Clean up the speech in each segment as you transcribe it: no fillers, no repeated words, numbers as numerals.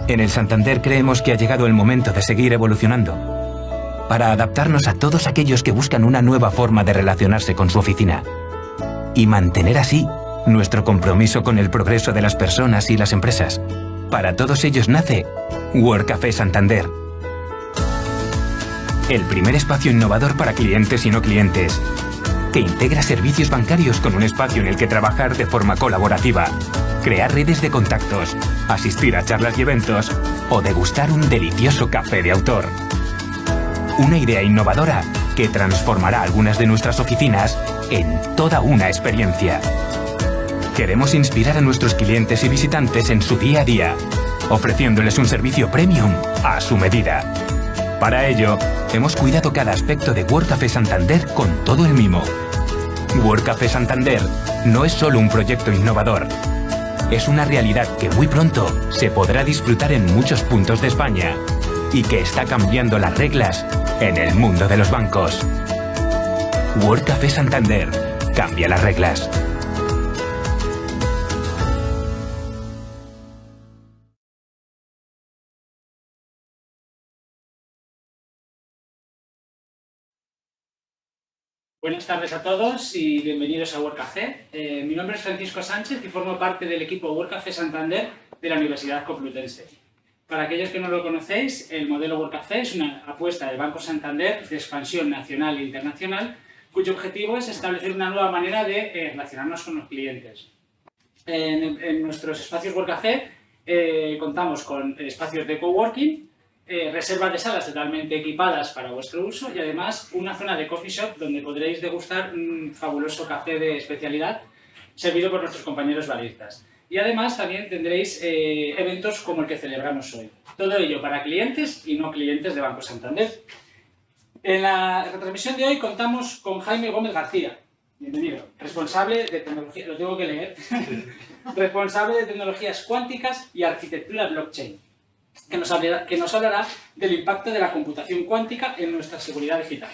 En el Santander creemos que ha llegado el momento de seguir evolucionando para adaptarnos a todos aquellos que buscan una nueva forma de relacionarse con su oficina y mantener así nuestro compromiso con el progreso de las personas y las empresas. Para todos ellos nace Workcafé Santander, el primer espacio innovador para clientes y no clientes, que integra servicios bancarios con un espacio en el que trabajar de forma colaborativa, crear redes de contactos, asistir a charlas y eventos o degustar un delicioso café de autor. Una idea innovadora que transformará algunas de nuestras oficinas en toda una experiencia. Queremos inspirar a nuestros clientes y visitantes en su día a día, ofreciéndoles un servicio premium a su medida. Para ello, hemos cuidado cada aspecto de Workcafé Santander con todo el mimo. Workcafé Santander no es solo un proyecto innovador, es una realidad que muy pronto se podrá disfrutar en muchos puntos de España y que está cambiando las reglas en el mundo de los bancos. Workcafé Santander cambia las reglas. Buenas tardes a todos y bienvenidos a Workcafé. Mi nombre es Francisco Sánchez y formo parte del equipo Workcafé Santander de la Universidad Complutense. Para aquellos que no lo conocéis, el modelo Workcafé es una apuesta del Banco Santander de expansión nacional e internacional, cuyo objetivo es establecer una nueva manera de relacionarnos con los clientes. En nuestros espacios Workcafé contamos con espacios de coworking, reservas de salas totalmente equipadas para vuestro uso y además una zona de coffee shop donde podréis degustar un fabuloso café de especialidad servido por nuestros compañeros baristas. Y además también tendréis eventos como el que celebramos hoy. Todo ello para clientes y no clientes de Banco Santander. En la retransmisión de hoy contamos con Jaime Gómez García. Bienvenido. Responsable de tecnología, lo tengo que leer. Responsable de tecnologías cuánticas y arquitectura blockchain, que nos hablará del impacto de la computación cuántica en nuestra seguridad digital.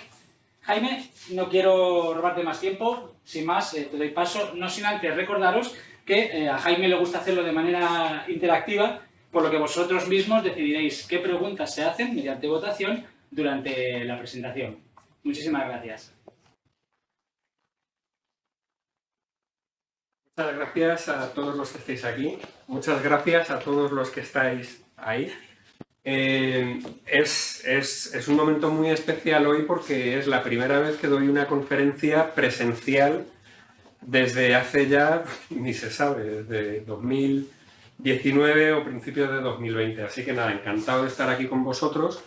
Jaime, no quiero robarte más tiempo, sin más, te doy paso, no sin antes recordaros que a Jaime le gusta hacerlo de manera interactiva, por lo que vosotros mismos decidiréis qué preguntas se hacen mediante votación durante la presentación. Muchísimas gracias. Muchas gracias a todos los que estáis aquí, muchas gracias a todos los que estáis ahí. Es un momento muy especial hoy porque es la primera vez que doy una conferencia presencial desde hace ya, ni se sabe, desde 2019 o principios de 2020. Así que nada, encantado de estar aquí con vosotros.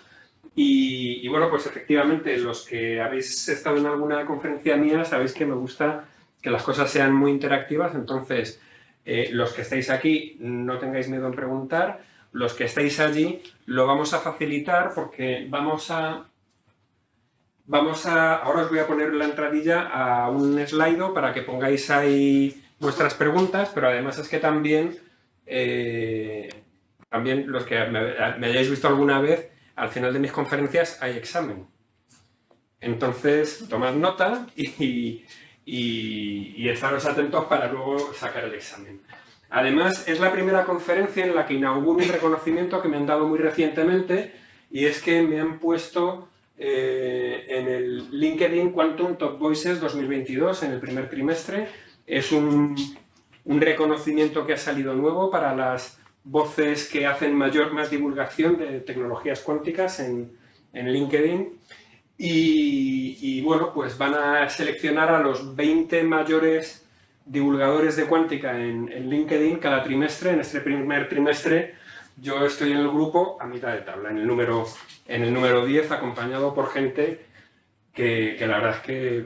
Y bueno, pues efectivamente, los que habéis estado en alguna conferencia mía sabéis que me gusta que las cosas sean muy interactivas. Entonces, los que estáis aquí, no tengáis miedo en preguntar. Los que estáis allí, lo vamos a facilitar porque ahora os voy a poner la entradilla a un slide para que pongáis ahí vuestras preguntas, pero además es que también los que me hayáis visto alguna vez, al final de mis conferencias hay examen. Entonces, tomad nota y estaros atentos para luego sacar el examen. Además, es la primera conferencia en la que inauguro un reconocimiento que me han dado muy recientemente y es que me han puesto en el LinkedIn Quantum Top Voices 2022 en el primer trimestre. Es un reconocimiento que ha salido nuevo para las voces que hacen más divulgación de tecnologías cuánticas en LinkedIn. Y bueno, pues van a seleccionar a los 20 mayores divulgadores de cuántica en LinkedIn cada trimestre. En este primer trimestre yo estoy en el grupo a mitad de tabla, en el número 10, acompañado por gente que la verdad es que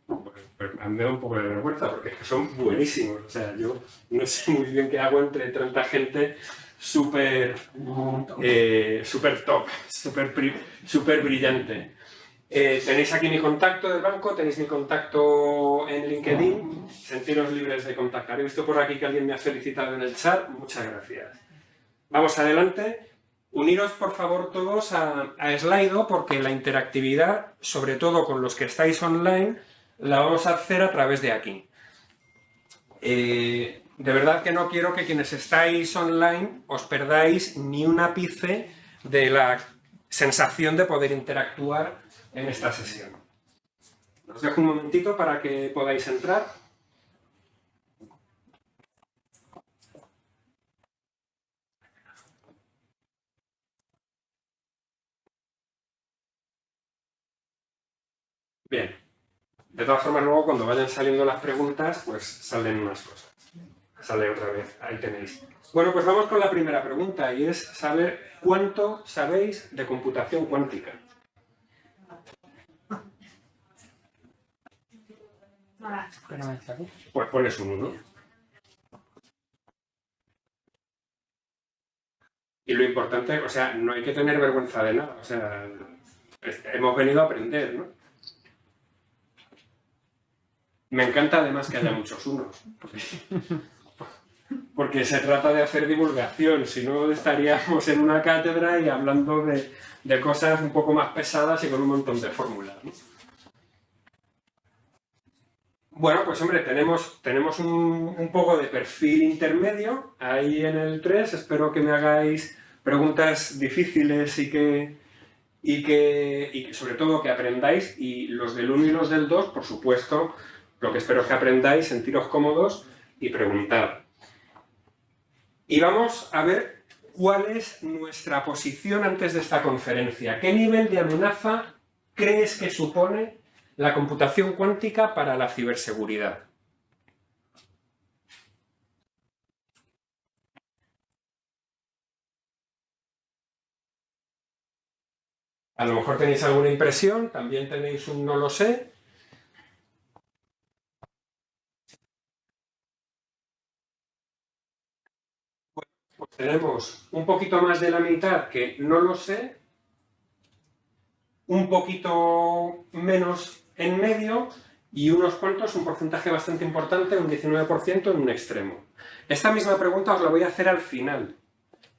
pues, me da un poco de vergüenza porque es que son buenísimos. O sea, yo no sé muy bien qué hago entre tanta gente súper top, súper brillante. Tenéis aquí mi contacto del banco, tenéis mi contacto en LinkedIn, sentiros libres de contactar. He visto por aquí que alguien me ha felicitado en el chat, muchas gracias. Vamos adelante. Uniros por favor todos a Slido porque la interactividad, sobre todo con los que estáis online, la vamos a hacer a través de aquí. de verdad que no quiero que quienes estáis online os perdáis ni un ápice de la sensación de poder interactuar en esta sesión. Os dejo un momentito para que podáis entrar. Bien. De todas formas, luego cuando vayan saliendo las preguntas, pues salen unas cosas. Sale otra vez, ahí tenéis. Bueno, pues vamos con la primera pregunta y es saber cuánto sabéis de computación cuántica. Pues pones un 1. Y lo importante, o sea, no hay que tener vergüenza de nada. O sea, hemos venido a aprender, ¿no? Me encanta además que haya muchos unos. Porque se trata de hacer divulgación, si no estaríamos en una cátedra y hablando de cosas un poco más pesadas y con un montón de fórmulas, ¿no? Bueno, pues hombre, tenemos un poco de perfil intermedio ahí en el 3. Espero que me hagáis preguntas difíciles y sobre todo que aprendáis. Y los del 1 y los del 2, por supuesto, lo que espero es que aprendáis, sentiros cómodos y preguntad. Y vamos a ver cuál es nuestra posición antes de esta conferencia. ¿Qué nivel de amenaza crees que supone la computación cuántica para la ciberseguridad? A lo mejor tenéis alguna impresión, también tenéis un no lo sé. Pues tenemos un poquito más de la mitad que no lo sé, un poquito menos en medio y unos cuantos, un porcentaje bastante importante, un 19% en un extremo. Esta misma pregunta os la voy a hacer al final,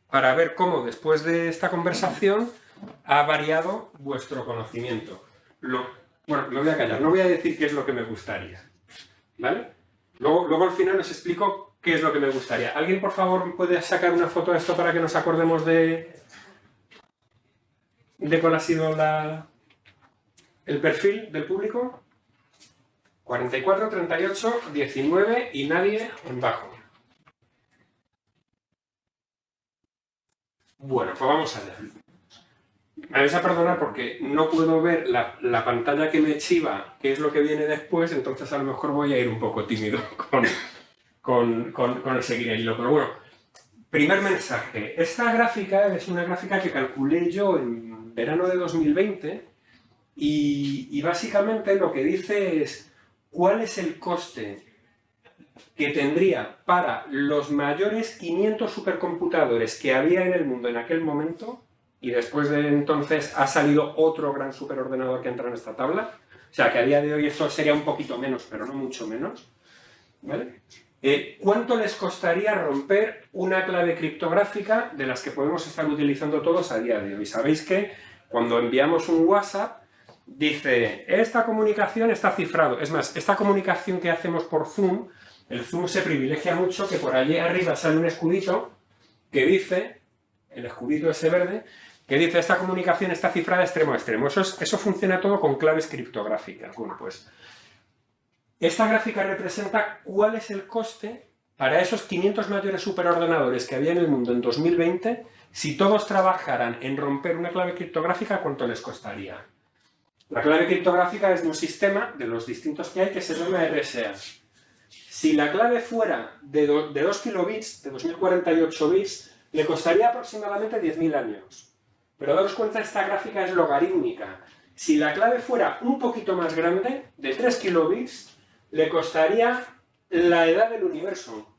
para ver cómo después de esta conversación ha variado vuestro conocimiento. Bueno, me voy a callar, no voy a decir qué es lo que me gustaría, ¿vale? Luego al final os explico qué es lo que me gustaría. ¿Alguien, por favor, puede sacar una foto de esto para que nos acordemos de cuál ha sido el perfil del público? 44, 38, 19 y nadie en bajo. Bueno, pues vamos allá. Me vais a perdonar porque no puedo ver la pantalla que me chiva, qué es lo que viene después, entonces a lo mejor voy a ir un poco tímido con el seguir el hilo. Pero bueno, primer mensaje. Esta gráfica es una gráfica que calculé yo en verano de 2020 y básicamente lo que dice es cuál es el coste que tendría para los mayores 500 supercomputadores que había en el mundo en aquel momento, y después de entonces ha salido otro gran superordenador que entra en esta tabla, o sea que a día de hoy esto sería un poquito menos, pero no mucho menos, ¿vale? ¿Cuánto les costaría romper una clave criptográfica de las que podemos estar utilizando todos a día de hoy? Sabéis que cuando enviamos un WhatsApp dice, esta comunicación está cifrado. Es más, esta comunicación que hacemos por Zoom, el Zoom se privilegia mucho que por allí arriba sale un escudito que dice, el escudito ese verde, que dice esta comunicación está cifrada extremo a extremo. Eso funciona todo con claves criptográficas. Bueno, pues esta gráfica representa cuál es el coste para esos 500 mayores superordenadores que había en el mundo en 2020, si todos trabajaran en romper una clave criptográfica, ¿cuánto les costaría? La clave criptográfica es de un sistema, de los distintos que hay, que se llama RSA. Si la clave fuera de 2 kilobits, de 2048 bits, le costaría aproximadamente 10.000 años. Pero daros cuenta, esta gráfica es logarítmica. Si la clave fuera un poquito más grande, de 3 kilobits, le costaría la edad del universo.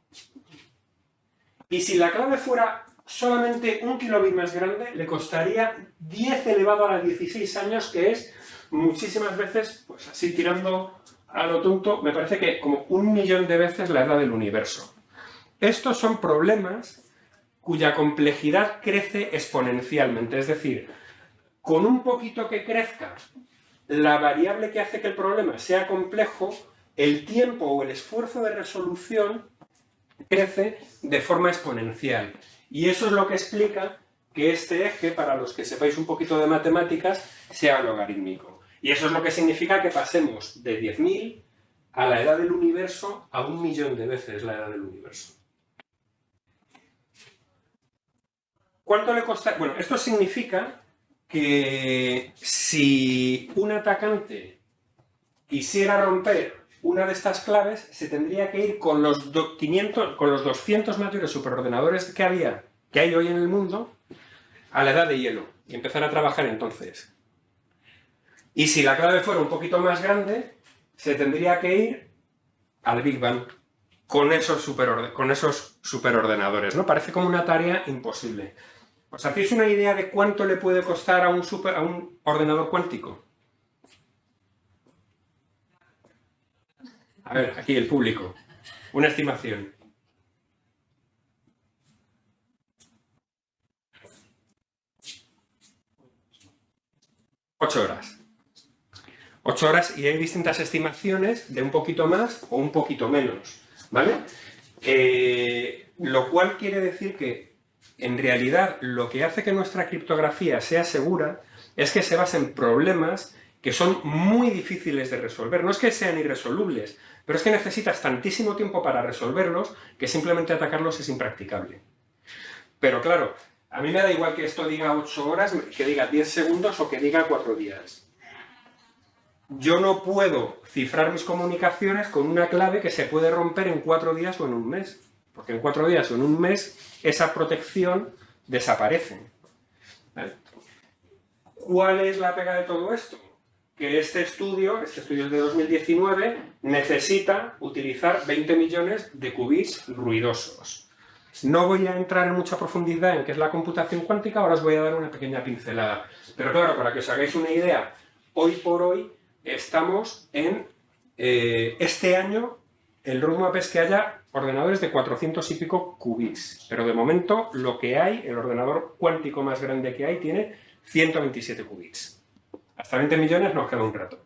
Y si la clave fuera solamente 1 kilobit más grande, le costaría 10 elevado a la 16 años, que es muchísimas veces, pues así tirando a lo tonto, me parece que como 1.000.000 de veces la edad del universo. Estos son problemas cuya complejidad crece exponencialmente, es decir, con un poquito que crezca la variable que hace que el problema sea complejo, el tiempo o el esfuerzo de resolución crece de forma exponencial. Y eso es lo que explica que este eje, para los que sepáis un poquito de matemáticas, sea logarítmico. Y eso es lo que significa que pasemos de 10.000 a la edad del universo a 1 millón de veces la edad del universo. ¿Cuánto le costa? Bueno, esto significa que si un atacante quisiera romper una de estas claves, se tendría que ir con los 200 mayores superordenadores que hay hoy en el mundo a la edad de hielo y empezar a trabajar entonces. Y si la clave fuera un poquito más grande, se tendría que ir al Big Bang con esos superordenadores, ¿no? Parece como una tarea imposible. ¿Os hacéis una idea de cuánto le puede costar a un ordenador cuántico? A ver, aquí el público. Una estimación. Ocho horas. 8 horas y hay distintas estimaciones de un poquito más o un poquito menos, ¿vale? Lo cual quiere decir que, en realidad, lo que hace que nuestra criptografía sea segura es que se basa en problemas que son muy difíciles de resolver. No es que sean irresolubles, pero es que necesitas tantísimo tiempo para resolverlos que simplemente atacarlos es impracticable. Pero claro, a mí me da igual que esto diga 8 horas, que diga 10 segundos o que diga 4 días. Yo no puedo cifrar mis comunicaciones con una clave que se puede romper en 4 días o en un mes. Porque en 4 días o en un mes esa protección desaparece. ¿Vale? ¿Cuál es la pega de todo esto? Que este estudio es de 2019, necesita utilizar 20 millones de qubits ruidosos. No voy a entrar en mucha profundidad en qué es la computación cuántica, ahora os voy a dar una pequeña pincelada. Pero claro, para que os hagáis una idea, hoy por hoy estamos en este año, el roadmap es que haya ordenadores de 400 y pico qubits, pero de momento lo que hay, el ordenador cuántico más grande que hay, tiene 127 qubits. Hasta 20 millones nos queda un rato.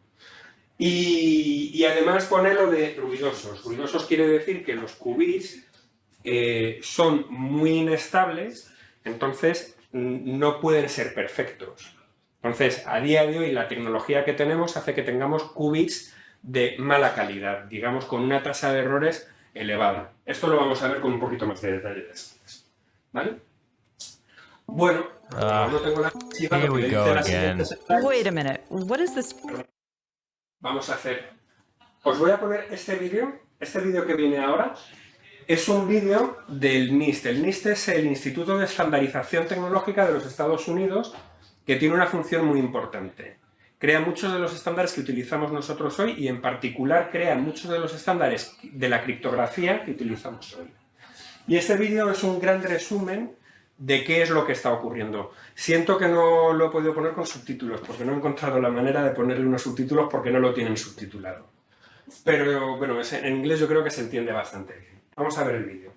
Y además pone lo de ruidosos. Ruidosos quiere decir que los qubits son muy inestables, entonces no pueden ser perfectos. Entonces, a día de hoy, la tecnología que tenemos hace que tengamos qubits de mala calidad, digamos, con una tasa de errores elevada. Esto lo vamos a ver con un poquito más de detalle después. ¿Vale? Bueno, no tengo la Here we go again. Wait a minute. What is this? Vamos a hacer... Os voy a poner este vídeo que viene ahora. Es un vídeo del NIST. El NIST es el Instituto de Estandarización Tecnológica de los Estados Unidos, que tiene una función muy importante. Crea muchos de los estándares que utilizamos nosotros hoy y en particular crea muchos de los estándares de la criptografía que utilizamos hoy. Y este vídeo es un gran resumen de qué es lo que está ocurriendo. Siento que no lo he podido poner con subtítulos, porque no he encontrado la manera de ponerle unos subtítulos porque no lo tienen subtitulado. Pero bueno, en inglés yo creo que se entiende bastante bien. Vamos a ver el vídeo.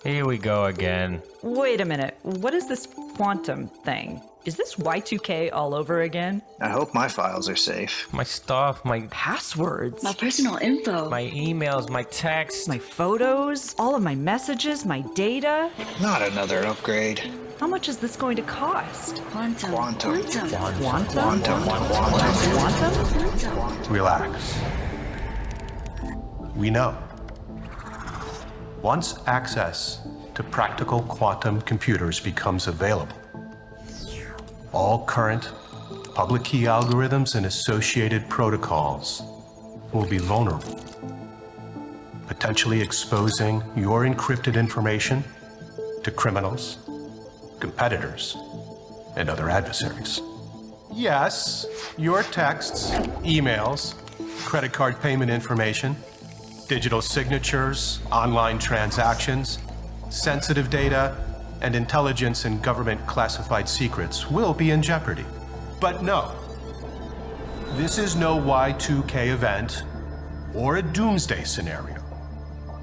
Here we go again. Wait a minute. What is this quantum thing? Is this Y2K all over again? I hope my files are safe. My stuff, my Passwords? My personal info. my emails, my texts. My photos? All of my messages? My data? Not another upgrade. How much is this going to cost? Quantum. Quantum. Quantum? Quantum? Relax. We know. Once access to practical quantum computers becomes available, all current public key algorithms and associated protocols will be vulnerable, potentially exposing your encrypted information to criminals, competitors, and other adversaries. Yes, your texts, emails, credit card payment information, digital signatures, online transactions, sensitive data, and intelligence and government classified secrets will be in jeopardy. But no, this is no Y2K event or a doomsday scenario.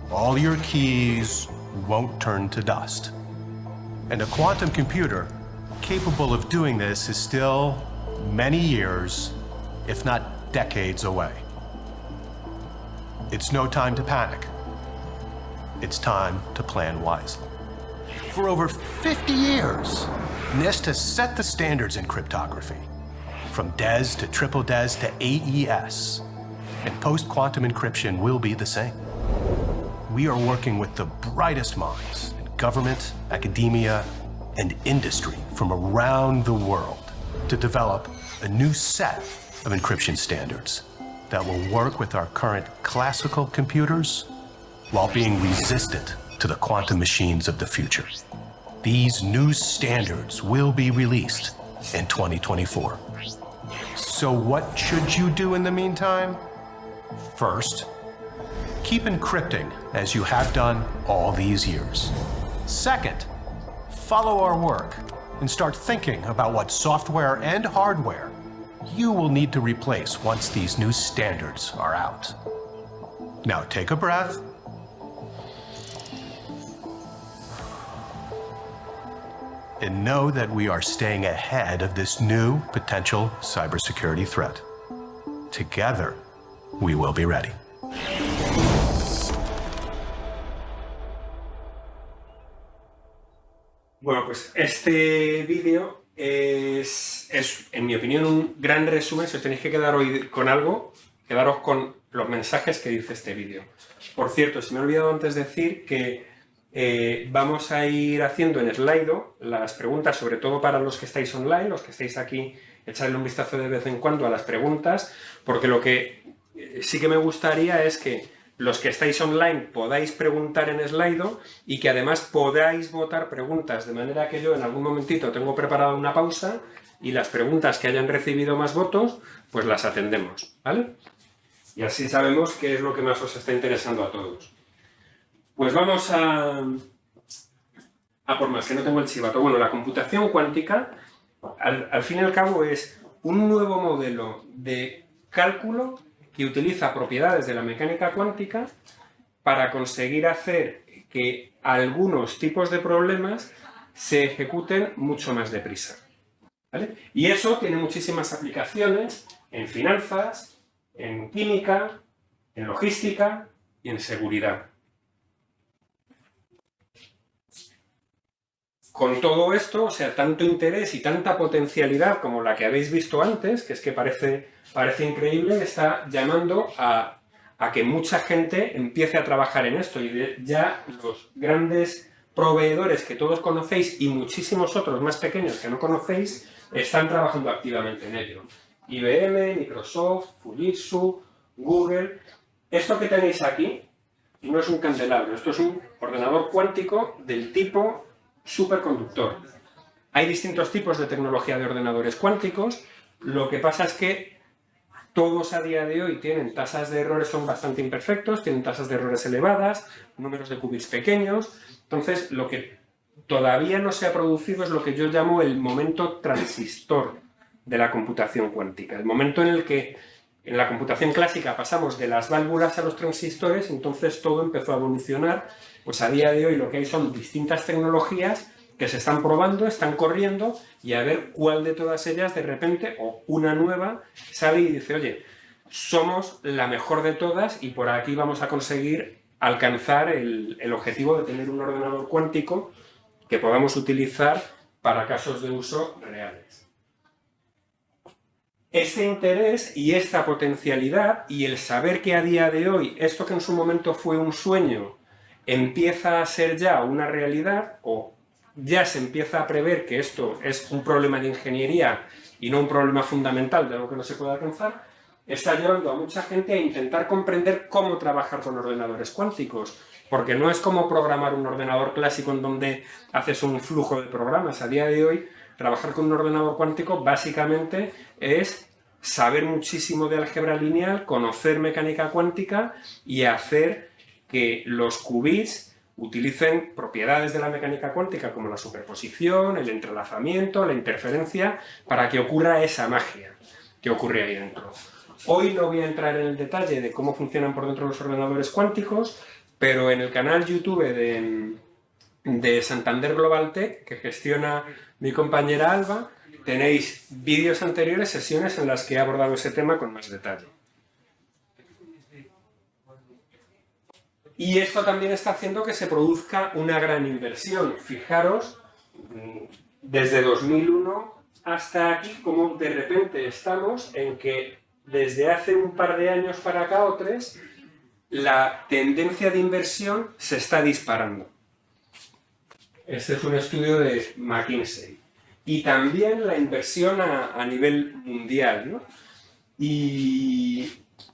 All your keys won't turn to dust. And a quantum computer capable of doing this is still many years, if not decades away. It's no time to panic. it's time to plan wisely. For over 50 years, NIST has set the standards in cryptography, from DES to triple DES to AES, and post-quantum encryption will be the same. We are working with the brightest minds in government, academia, and industry from around the world to develop a new set of encryption standards that will work with our current classical computers while being resistant to the quantum machines of the future. These new standards will be released in 2024. So what should you do in the meantime? First, keep encrypting as you have done all these years. Second, follow our work and start thinking about what software and hardware you will need to replace once these new standards are out. Now take a breath. And know that we are staying ahead of this new potential cybersecurity threat. Together, we will be ready. Bueno, pues este vídeo es, en mi opinión, un gran resumen. Si os tenéis que quedar hoy con algo, quedaros con los mensajes que dice este vídeo. Por cierto, se me ha olvidado antes decir que vamos a ir haciendo en Slido las preguntas, sobre todo para los que estáis online, los que estáis aquí, echarle un vistazo de vez en cuando a las preguntas, porque lo que sí que me gustaría es que los que estáis online podáis preguntar en Slido y que además podáis votar preguntas, de manera que yo en algún momentito tengo preparada una pausa y las preguntas que hayan recibido más votos, pues las atendemos, ¿vale? Y así sabemos qué es lo que más os está interesando a todos. Pues vamos a por más, que no tengo el chivato. Bueno, la computación cuántica, al fin y al cabo, es un nuevo modelo de cálculo que utiliza propiedades de la mecánica cuántica para conseguir hacer que algunos tipos de problemas se ejecuten mucho más deprisa, ¿vale? Y eso tiene muchísimas aplicaciones en finanzas, en química, en logística y en seguridad. Con todo esto, o sea, tanto interés y tanta potencialidad como la que habéis visto antes, que es que parece increíble, está llamando a que mucha gente empiece a trabajar en esto. Y ya los grandes proveedores que todos conocéis y muchísimos otros más pequeños que no conocéis están trabajando activamente en ello. IBM, Microsoft, Fujitsu, Google. Esto que tenéis aquí no es un candelabro, esto es un ordenador cuántico del tipo superconductor. Hay distintos tipos de tecnología de ordenadores cuánticos. Lo que pasa es que todos a día de hoy tienen tasas de errores, son bastante imperfectos, tienen tasas de errores elevadas, números de qubits pequeños. Entonces, lo que todavía no se ha producido es lo que yo llamo el momento transistor de la computación cuántica. El momento en el que en la computación clásica pasamos de las válvulas a los transistores, entonces todo empezó a evolucionar. Pues a día de hoy lo que hay son distintas tecnologías que se están probando, están corriendo, y a ver cuál de todas ellas de repente, o una nueva, sale y dice, oye, somos la mejor de todas y por aquí vamos a conseguir alcanzar el objetivo de tener un ordenador cuántico que podamos utilizar para casos de uso reales. Este interés y esta potencialidad y el saber que a día de hoy esto que en su momento fue un sueño empieza a ser ya una realidad, o ya se empieza a prever que esto es un problema de ingeniería y no un problema fundamental de algo que no se puede alcanzar, está llevando a mucha gente a intentar comprender cómo trabajar con ordenadores cuánticos, porque no es como programar un ordenador clásico en donde haces un flujo de programas. A día de hoy, trabajar con un ordenador cuántico básicamente es saber muchísimo de álgebra lineal, conocer mecánica cuántica y hacer que los qubits utilicen propiedades de la mecánica cuántica como la superposición, el entrelazamiento, la interferencia, para que ocurra esa magia que ocurre ahí dentro. Hoy no voy a entrar en el detalle de cómo funcionan por dentro los ordenadores cuánticos, pero en el canal YouTube de Santander Global Tech, que gestiona mi compañera Alba, tenéis vídeos anteriores, sesiones en las que he abordado ese tema con más detalle. Y esto también está haciendo que se produzca una gran inversión. Fijaros, desde 2001 hasta aquí, como de repente estamos en que desde hace un par de años para acá o 3, la tendencia de inversión se está disparando. Este es un estudio de McKinsey. Y también la inversión a nivel mundial, ¿no? Y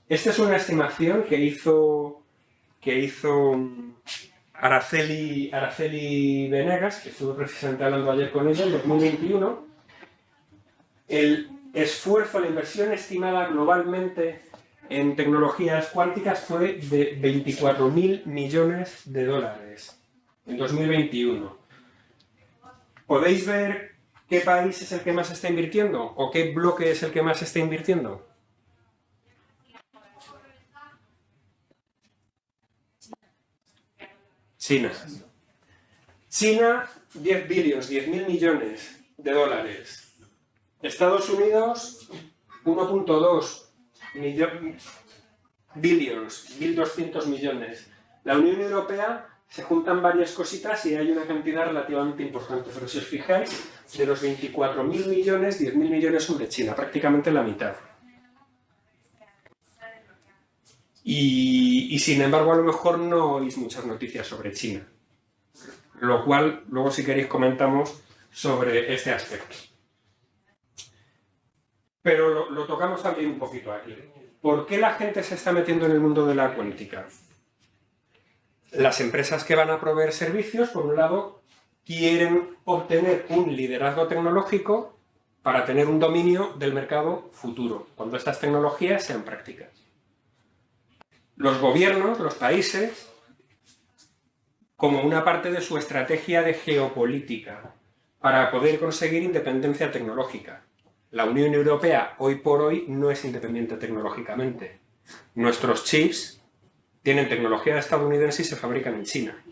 esta es una estimación que hizo Araceli Venegas, que estuve precisamente hablando ayer con ella, en 2021. El esfuerzo, la inversión estimada globalmente en tecnologías cuánticas fue de 24.000 millones de dólares en 2021. ¿Podéis ver qué país es el que más está invirtiendo? ¿O qué bloque es el que más está invirtiendo? China. China, 10.000 millones de dólares. Estados Unidos, 1.2 billions, 1.200 millones. La Unión Europea, se juntan varias cositas y hay una cantidad relativamente importante. Pero si os fijáis, de los 24.000 millones, 10.000 millones son de China, prácticamente la mitad. Y sin embargo, a lo mejor no oís muchas noticias sobre China. Lo cual, luego si queréis comentamos sobre este aspecto. Pero lo tocamos también un poquito aquí. ¿Por qué la gente se está metiendo en el mundo de la cuántica? Las empresas que van a proveer servicios, por un lado, quieren obtener un liderazgo tecnológico para tener un dominio del mercado futuro, cuando estas tecnologías sean prácticas. Los gobiernos, los países, como una parte de su estrategia de geopolítica, para poder conseguir independencia tecnológica. La Unión Europea, hoy por hoy, no es independiente tecnológicamente. Nuestros chips tienen tecnología estadounidense y se fabrican en China.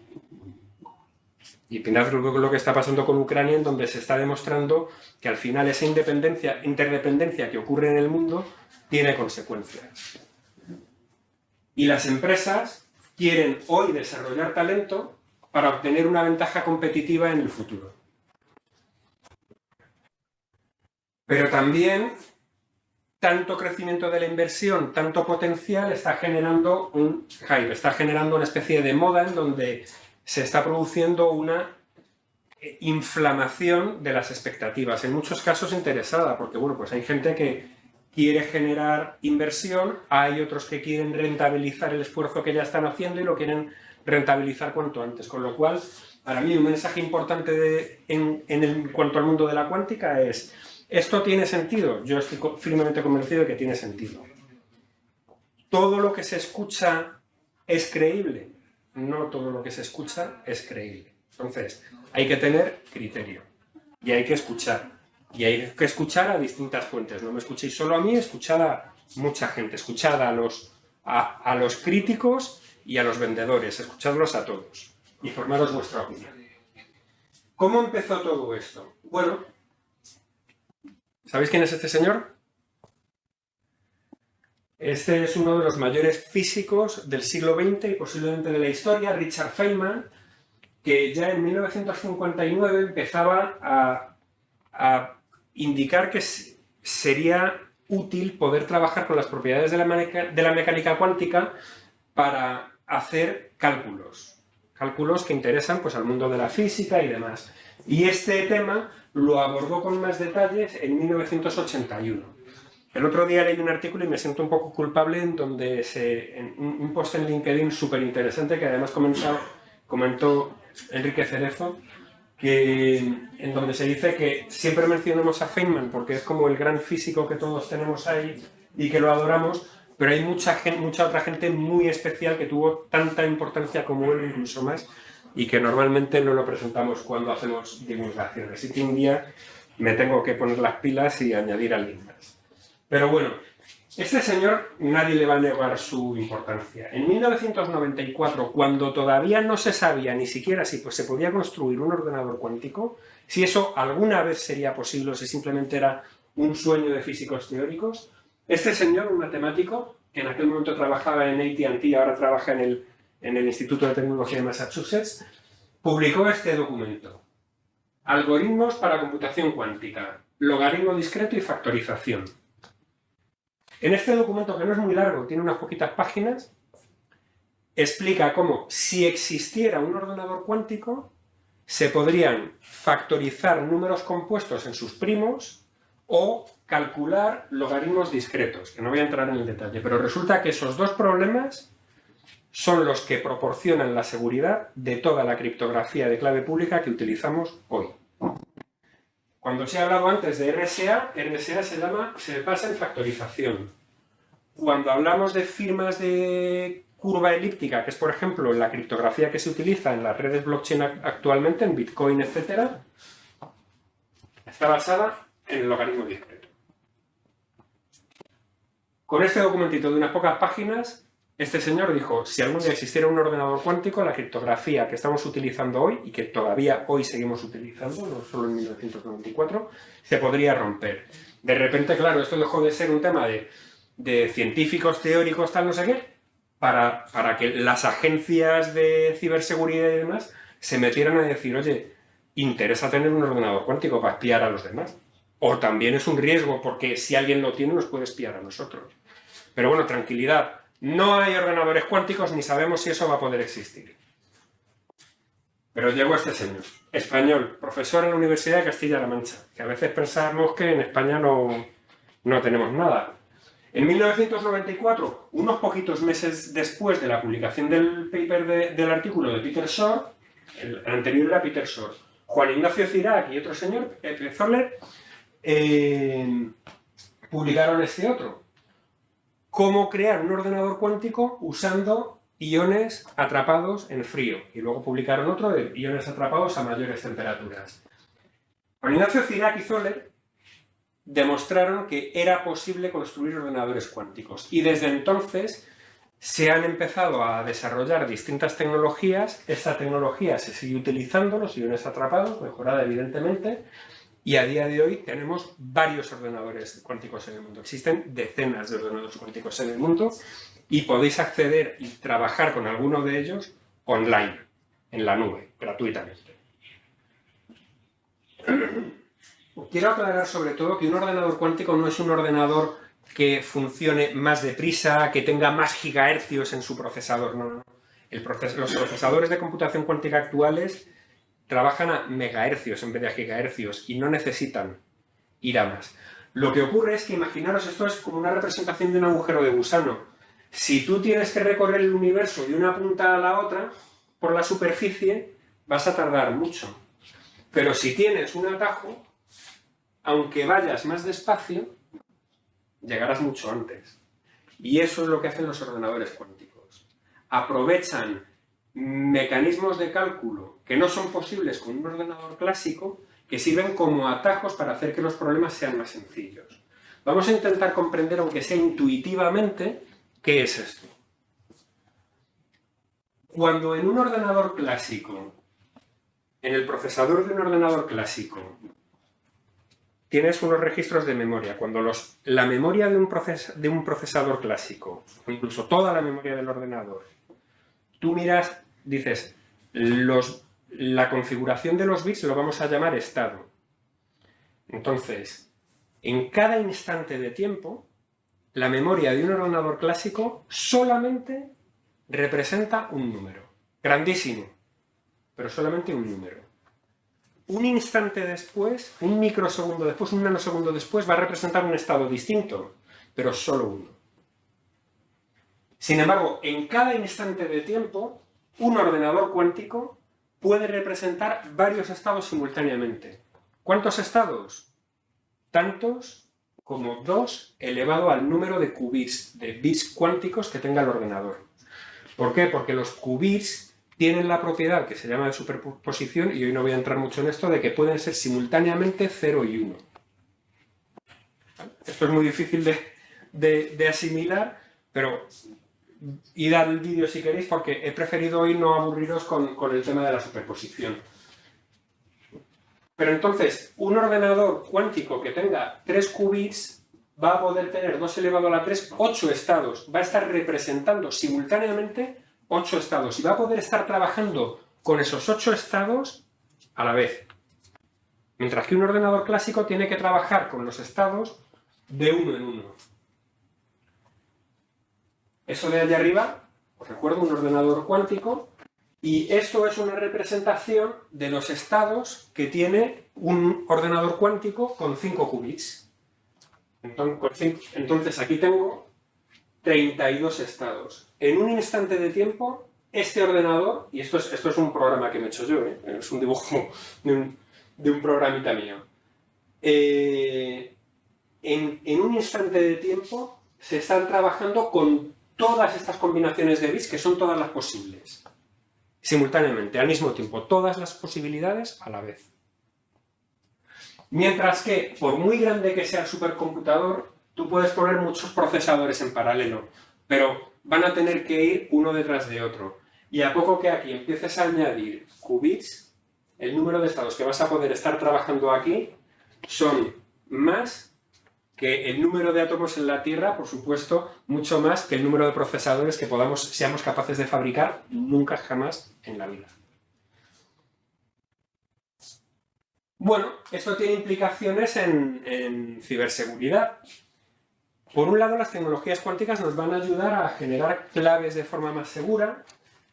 Y mirad lo que está pasando con Ucrania, en donde se está demostrando que al final esa interdependencia que ocurre en el mundo tiene consecuencias. Y las empresas quieren hoy desarrollar talento para obtener una ventaja competitiva en el futuro. Pero también, tanto crecimiento de la inversión, tanto potencial, está generando un hype, está generando una especie de moda en donde se está produciendo una inflamación de las expectativas, en muchos casos interesada, porque bueno, pues hay gente que quiere generar inversión, hay otros que quieren rentabilizar el esfuerzo que ya están haciendo y lo quieren rentabilizar cuanto antes, con lo cual, para mí un mensaje importante en cuanto al mundo de la cuántica es: ¿esto tiene sentido? Yo estoy firmemente convencido de que tiene sentido. ¿Todo lo que se escucha es creíble? No todo lo que se escucha es creíble. Entonces, hay que tener criterio y hay que escuchar. Y hay que escuchar a distintas fuentes. No me escuchéis solo a mí, escuchad a mucha gente. Escuchad a los críticos y a los vendedores. Escuchadlos a todos y formaros vuestra opinión. ¿Cómo empezó todo esto? Bueno, ¿sabéis quién es este señor? Este es uno de los mayores físicos del siglo XX y posiblemente de la historia, Richard Feynman, que ya en 1959 empezaba a indicar que sería útil poder trabajar con las propiedades de la mecánica cuántica para hacer cálculos que interesan pues, al mundo de la física y demás. Y este tema lo abordó con más detalles en 1981. El otro día leí un artículo y me siento un poco culpable en donde un post en LinkedIn súper interesante que además comentó Enrique Cerezo, en donde se dice que siempre mencionamos a Feynman porque es como el gran físico que todos tenemos ahí y que lo adoramos, pero hay mucha otra gente muy especial que tuvo tanta importancia como él, incluso más, y que normalmente no lo presentamos cuando hacemos divulgación. Así que un día me tengo que poner las pilas y añadir a alguien más. Pero bueno, este señor nadie le va a negar su importancia. En 1994, cuando todavía no se sabía ni siquiera si pues, se podía construir un ordenador cuántico, si eso alguna vez sería posible o si simplemente era un sueño de físicos teóricos, este señor, un matemático, que en aquel momento trabajaba en AT&T, ahora trabaja en en el Instituto de Tecnología de Massachusetts, publicó este documento. Algoritmos para computación cuántica, logaritmo discreto y factorización. En este documento, que no es muy largo, tiene unas poquitas páginas, explica cómo, si existiera un ordenador cuántico, se podrían factorizar números compuestos en sus primos o calcular logaritmos discretos, que no voy a entrar en el detalle, pero resulta que esos dos problemas son los que proporcionan la seguridad de toda la criptografía de clave pública que utilizamos hoy. Cuando se ha hablado antes de RSA, RSA se basa en factorización. Cuando hablamos de firmas de curva elíptica, que es, por ejemplo, la criptografía que se utiliza en las redes blockchain actualmente, en Bitcoin, etc., está basada en el logaritmo discreto. Con este documentito de unas pocas páginas, este señor dijo, si algún día existiera un ordenador cuántico, la criptografía que estamos utilizando hoy, y que todavía hoy seguimos utilizando, no solo en 1994, se podría romper. De repente, claro, esto dejó de ser un tema de científicos, teóricos, tal, no sé qué, para que las agencias de ciberseguridad y demás se metieran a decir, oye, interesa tener un ordenador cuántico para espiar a los demás. O también es un riesgo, porque si alguien lo tiene, nos puede espiar a nosotros. Pero bueno, tranquilidad. No hay ordenadores cuánticos ni sabemos si eso va a poder existir. Pero llegó este señor, español, profesor en la Universidad de Castilla-La Mancha, que a veces pensamos que en España no tenemos nada. En 1994, unos poquitos meses después de la publicación del paper del artículo de Peter Shor, el anterior era Peter Shor, Juan Ignacio Cirac y otro señor, Pepe Zoller, publicaron este otro. Cómo crear un ordenador cuántico usando iones atrapados en frío. Y luego publicaron otro de iones atrapados a mayores temperaturas. Juan Ignacio Cirac y Zoller demostraron que era posible construir ordenadores cuánticos. Y desde entonces se han empezado a desarrollar distintas tecnologías. Esta tecnología se sigue utilizando, los iones atrapados, mejorada evidentemente. Y a día de hoy tenemos varios ordenadores cuánticos en el mundo. Existen decenas de ordenadores cuánticos en el mundo y podéis acceder y trabajar con alguno de ellos online, en la nube, gratuitamente. Quiero aclarar sobre todo que un ordenador cuántico no es un ordenador que funcione más deprisa, que tenga más gigahercios en su procesador. No. Los procesadores de computación cuántica actuales trabajan a megahercios en vez de a gigahercios y no necesitan ir a más. Lo que ocurre es que, imaginaros, esto es como una representación de un agujero de gusano. Si tú tienes que recorrer el universo de una punta a la otra, por la superficie, vas a tardar mucho. Pero si tienes un atajo, aunque vayas más despacio, llegarás mucho antes. Y eso es lo que hacen los ordenadores cuánticos. Aprovechan mecanismos de cálculo que no son posibles con un ordenador clásico, que sirven como atajos para hacer que los problemas sean más sencillos. Vamos a intentar comprender, aunque sea intuitivamente, qué es esto. Cuando en un ordenador clásico, en el procesador de un ordenador clásico, tienes unos registros de memoria, cuando la memoria de un procesador clásico, o incluso toda la memoria del ordenador, tú miras, dices, la configuración de los bits lo vamos a llamar estado. Entonces, en cada instante de tiempo, la memoria de un ordenador clásico solamente representa un número. Grandísimo, pero solamente un número. Un instante después, un microsegundo después, un nanosegundo después, va a representar un estado distinto, pero solo uno. Sin embargo, en cada instante de tiempo, un ordenador cuántico puede representar varios estados simultáneamente. ¿Cuántos estados? Tantos como 2 elevado al número de qubits, de bits cuánticos que tenga el ordenador. ¿Por qué? Porque los qubits tienen la propiedad que se llama de superposición, y hoy no voy a entrar mucho en esto, de que pueden ser simultáneamente 0 y 1. Esto es muy difícil de asimilar, pero id al vídeo si queréis, porque he preferido hoy no aburriros con el tema de la superposición. Pero entonces, un ordenador cuántico que tenga 3 qubits va a poder tener 2 elevado a la 3, 8 estados. Va a estar representando simultáneamente 8 estados y va a poder estar trabajando con esos 8 estados a la vez. Mientras que un ordenador clásico tiene que trabajar con los estados de uno en uno. Eso de allá arriba, os recuerdo, un ordenador cuántico, y esto es una representación de los estados que tiene un ordenador cuántico con 5 qubits. Entonces aquí tengo 32 estados. En un instante de tiempo, este ordenador, y esto es un programa que me he hecho yo, es un dibujo de un programita mío. En un instante de tiempo se están trabajando con todas estas combinaciones de bits, que son todas las posibles, simultáneamente, al mismo tiempo, todas las posibilidades a la vez. Mientras que, por muy grande que sea el supercomputador, tú puedes poner muchos procesadores en paralelo, pero van a tener que ir uno detrás de otro. Y a poco que aquí empieces a añadir qubits, el número de estados que vas a poder estar trabajando aquí son más que el número de átomos en la Tierra, por supuesto, mucho más que el número de procesadores que seamos capaces de fabricar nunca jamás en la vida. Bueno, esto tiene implicaciones en ciberseguridad. Por un lado, las tecnologías cuánticas nos van a ayudar a generar claves de forma más segura,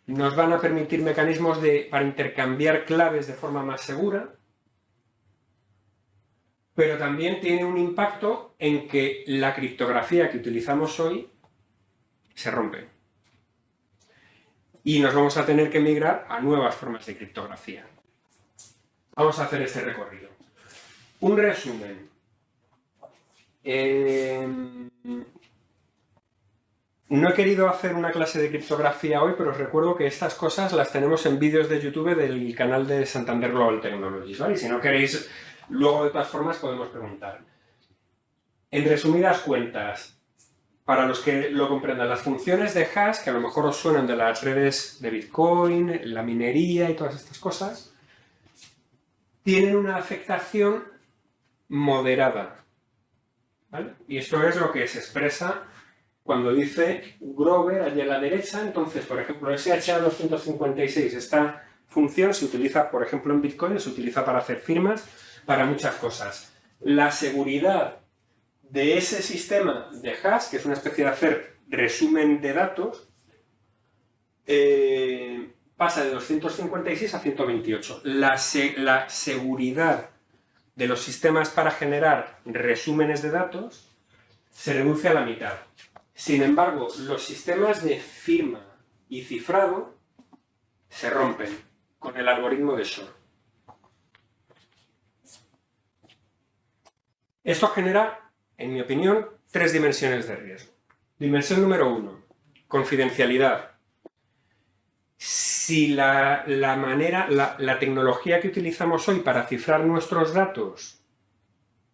nos van a permitir mecanismos para intercambiar claves de forma más segura, pero también tiene un impacto en que la criptografía que utilizamos hoy se rompe. Y nos vamos a tener que migrar a nuevas formas de criptografía. Vamos a hacer este recorrido. Un resumen. No he querido hacer una clase de criptografía hoy, pero os recuerdo que estas cosas las tenemos en vídeos de YouTube del canal de Santander Global Technologies, ¿vale? Y si no queréis, luego de todas formas podemos preguntar. En resumidas cuentas, para los que lo comprendan, las funciones de hash, que a lo mejor os suenan de las redes de Bitcoin, la minería y todas estas cosas, tienen una afectación moderada, ¿vale? Y esto es lo que se expresa cuando dice Grover allí a la derecha. Entonces, por ejemplo, SHA-256, esta función se utiliza, por ejemplo, en Bitcoin, se utiliza para hacer firmas, para muchas cosas. La seguridad de ese sistema de hash, que es una especie de hacer resumen de datos, pasa de 256 a 128. La seguridad de los sistemas para generar resúmenes de datos se reduce a la mitad. Sin embargo, los sistemas de firma y cifrado se rompen con el algoritmo de Shor. Esto genera, en mi opinión, 3 dimensiones de riesgo. Dimensión número 1, confidencialidad. Si la tecnología que utilizamos hoy para cifrar nuestros datos,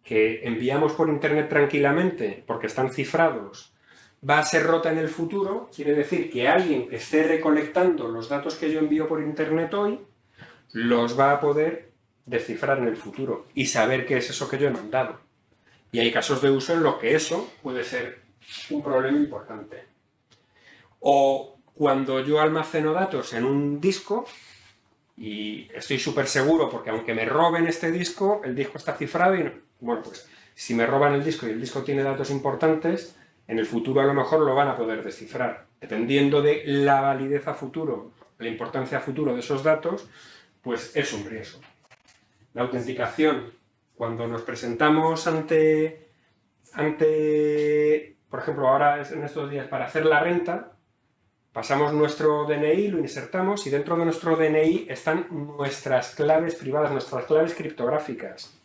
que enviamos por internet tranquilamente porque están cifrados, va a ser rota en el futuro, quiere decir que alguien que esté recolectando los datos que yo envío por internet hoy, los va a poder descifrar en el futuro y saber qué es eso que yo he mandado. Y hay casos de uso en los que eso puede ser un problema importante. O cuando yo almaceno datos en un disco, y estoy súper seguro porque aunque me roben este disco, el disco está cifrado y, bueno, pues si me roban el disco y el disco tiene datos importantes, en el futuro a lo mejor lo van a poder descifrar. Dependiendo de la validez a futuro, la importancia a futuro de esos datos, pues es un riesgo. La autenticación, cuando nos presentamos ante, por ejemplo, ahora en estos días para hacer la renta, pasamos nuestro DNI, lo insertamos y dentro de nuestro DNI están nuestras claves privadas, nuestras claves criptográficas.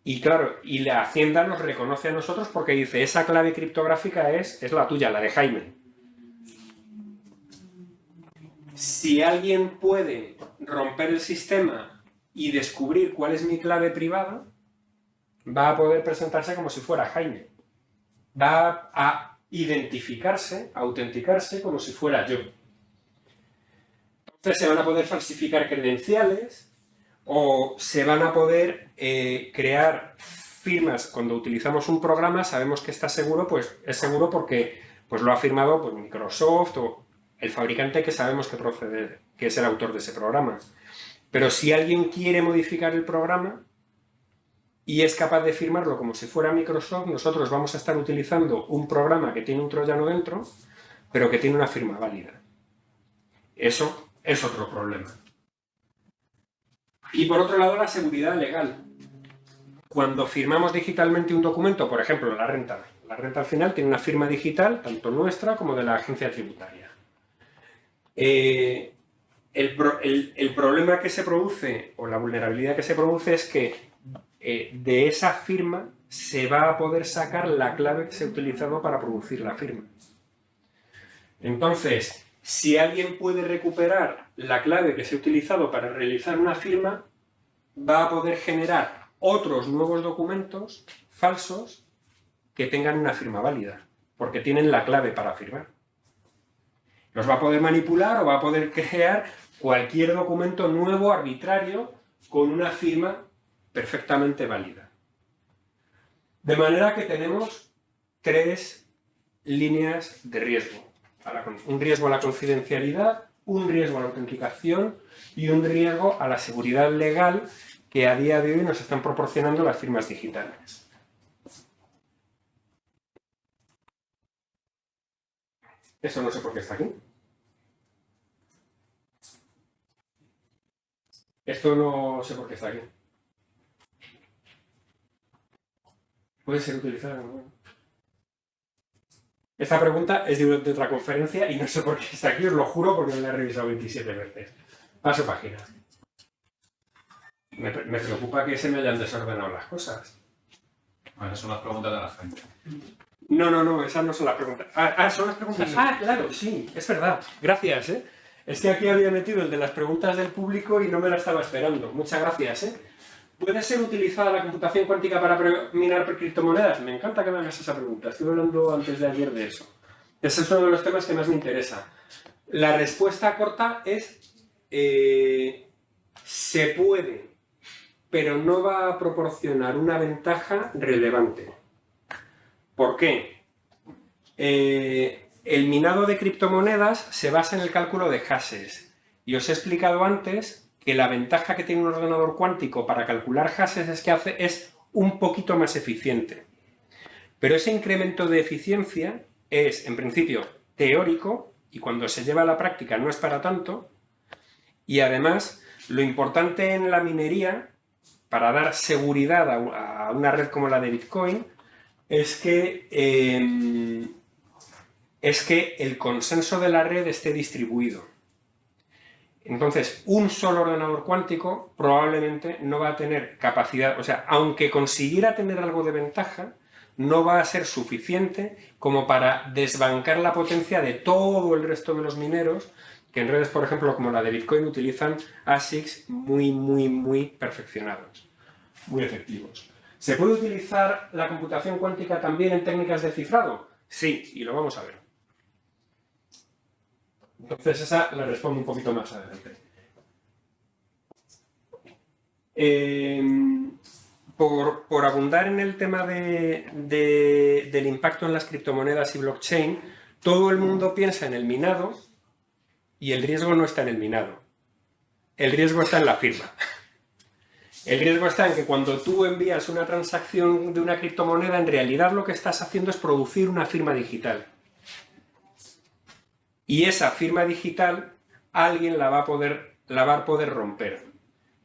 Y claro, y la Hacienda nos reconoce a nosotros porque dice, esa clave criptográfica es la tuya, la de Jaime. Si alguien puede romper el sistema y descubrir cuál es mi clave privada, va a poder presentarse como si fuera Jaime. Va a identificarse, a autenticarse como si fuera yo. Entonces se van a poder falsificar credenciales o se van a poder crear firmas. Cuando utilizamos un programa sabemos que está seguro, pues es seguro porque pues lo ha firmado pues, Microsoft el fabricante que sabemos que procede, que es el autor de ese programa. Pero si alguien quiere modificar el programa y es capaz de firmarlo como si fuera Microsoft, nosotros vamos a estar utilizando un programa que tiene un troyano dentro, pero que tiene una firma válida. Eso es otro problema. Y por otro lado, la seguridad legal. Cuando firmamos digitalmente un documento, por ejemplo, la renta al final tiene una firma digital, tanto nuestra como de la agencia tributaria. El problema que se produce, o la vulnerabilidad que se produce, es que de esa firma se va a poder sacar la clave que se ha utilizado para producir la firma. Entonces, si alguien puede recuperar la clave que se ha utilizado para realizar una firma, va a poder generar otros nuevos documentos falsos que tengan una firma válida, porque tienen la clave para firmar. Los va a poder manipular o va a poder crear cualquier documento nuevo, arbitrario, con una firma perfectamente válida. De manera que tenemos 3 líneas de riesgo. Un riesgo a la confidencialidad, un riesgo a la autenticación y un riesgo a la seguridad legal que a día de hoy nos están proporcionando las firmas digitales. Eso no sé por qué está aquí. Esto no sé por qué está aquí. Puede ser utilizado, ¿no? Esta pregunta es de otra conferencia y no sé por qué está aquí, os lo juro, porque la he revisado 27 veces. Paso página. Me preocupa que se me hayan desordenado las cosas. Bueno, esas son las preguntas de la gente. No, esas no son las preguntas. Son las preguntas. Sí. Claro, sí, es verdad. Gracias, ¿eh? Es que aquí había metido el de las preguntas del público y no me la estaba esperando. Muchas gracias, ¿eh? ¿Puede ser utilizada la computación cuántica para minar criptomonedas? Me encanta que me hagas esa pregunta. Estuve hablando antes de ayer de eso. Ese es uno de los temas que más me interesa. La respuesta corta es se puede, pero no va a proporcionar una ventaja relevante. ¿Por qué? El minado de criptomonedas se basa en el cálculo de hashes. Y os he explicado antes que la ventaja que tiene un ordenador cuántico para calcular hashes es que es un poquito más eficiente. Pero ese incremento de eficiencia es, en principio, teórico, y cuando se lleva a la práctica no es para tanto. Y además, lo importante en la minería, para dar seguridad a una red como la de Bitcoin, es que el consenso de la red esté distribuido. Entonces, un solo ordenador cuántico probablemente no va a tener capacidad, o sea, aunque consiguiera tener algo de ventaja, no va a ser suficiente como para desbancar la potencia de todo el resto de los mineros, que en redes, por ejemplo, como la de Bitcoin, utilizan ASICs muy perfeccionados, muy efectivos. ¿Se puede utilizar la computación cuántica también en técnicas de cifrado? Sí, y lo vamos a ver. Entonces esa la respondo un poquito más adelante. Por abundar en el tema del impacto en las criptomonedas y blockchain, todo el mundo piensa en el minado y el riesgo no está en el minado. El riesgo está en la firma. El riesgo está en que cuando tú envías una transacción de una criptomoneda, en realidad lo que estás haciendo es producir una firma digital. Y esa firma digital alguien la va a poder romper.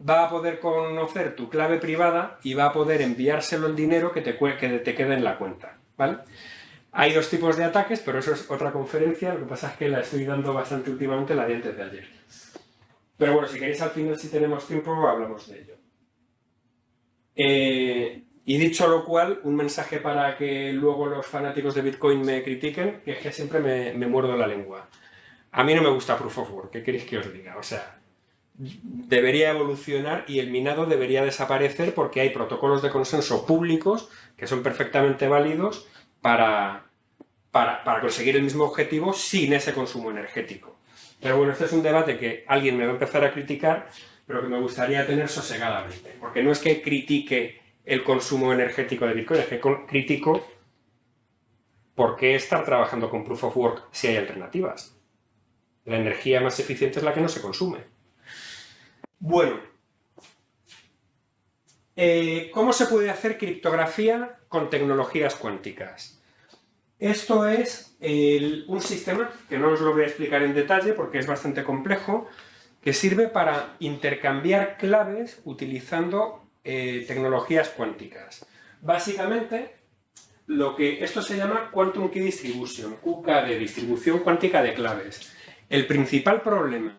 Va a poder conocer tu clave privada y va a poder enviárselo el dinero que te quede en la cuenta, ¿vale? Hay 2 tipos de ataques, pero eso es otra conferencia. Lo que pasa es que la estoy dando bastante últimamente, la de antes de ayer. Pero bueno, si queréis al final, si tenemos tiempo, hablamos de ello. Y dicho lo cual, un mensaje para que luego los fanáticos de Bitcoin me critiquen, que es que siempre me muerdo la lengua. A mí no me gusta Proof of Work, ¿qué queréis que os diga? O sea, debería evolucionar y el minado debería desaparecer porque hay protocolos de consenso públicos que son perfectamente válidos para conseguir el mismo objetivo sin ese consumo energético. Pero bueno, este es un debate que alguien me va a empezar a criticar, pero que me gustaría tener sosegadamente. Porque no es que critique el consumo energético de Bitcoin, es que critico por qué estar trabajando con Proof of Work si hay alternativas. La energía más eficiente es la que no se consume. Bueno, ¿cómo se puede hacer criptografía con tecnologías cuánticas? Esto es un sistema, que no os lo voy a explicar en detalle porque es bastante complejo, que sirve para intercambiar claves utilizando tecnologías cuánticas. Básicamente, esto se llama Quantum Key Distribution, QKD, distribución cuántica de claves. El principal problema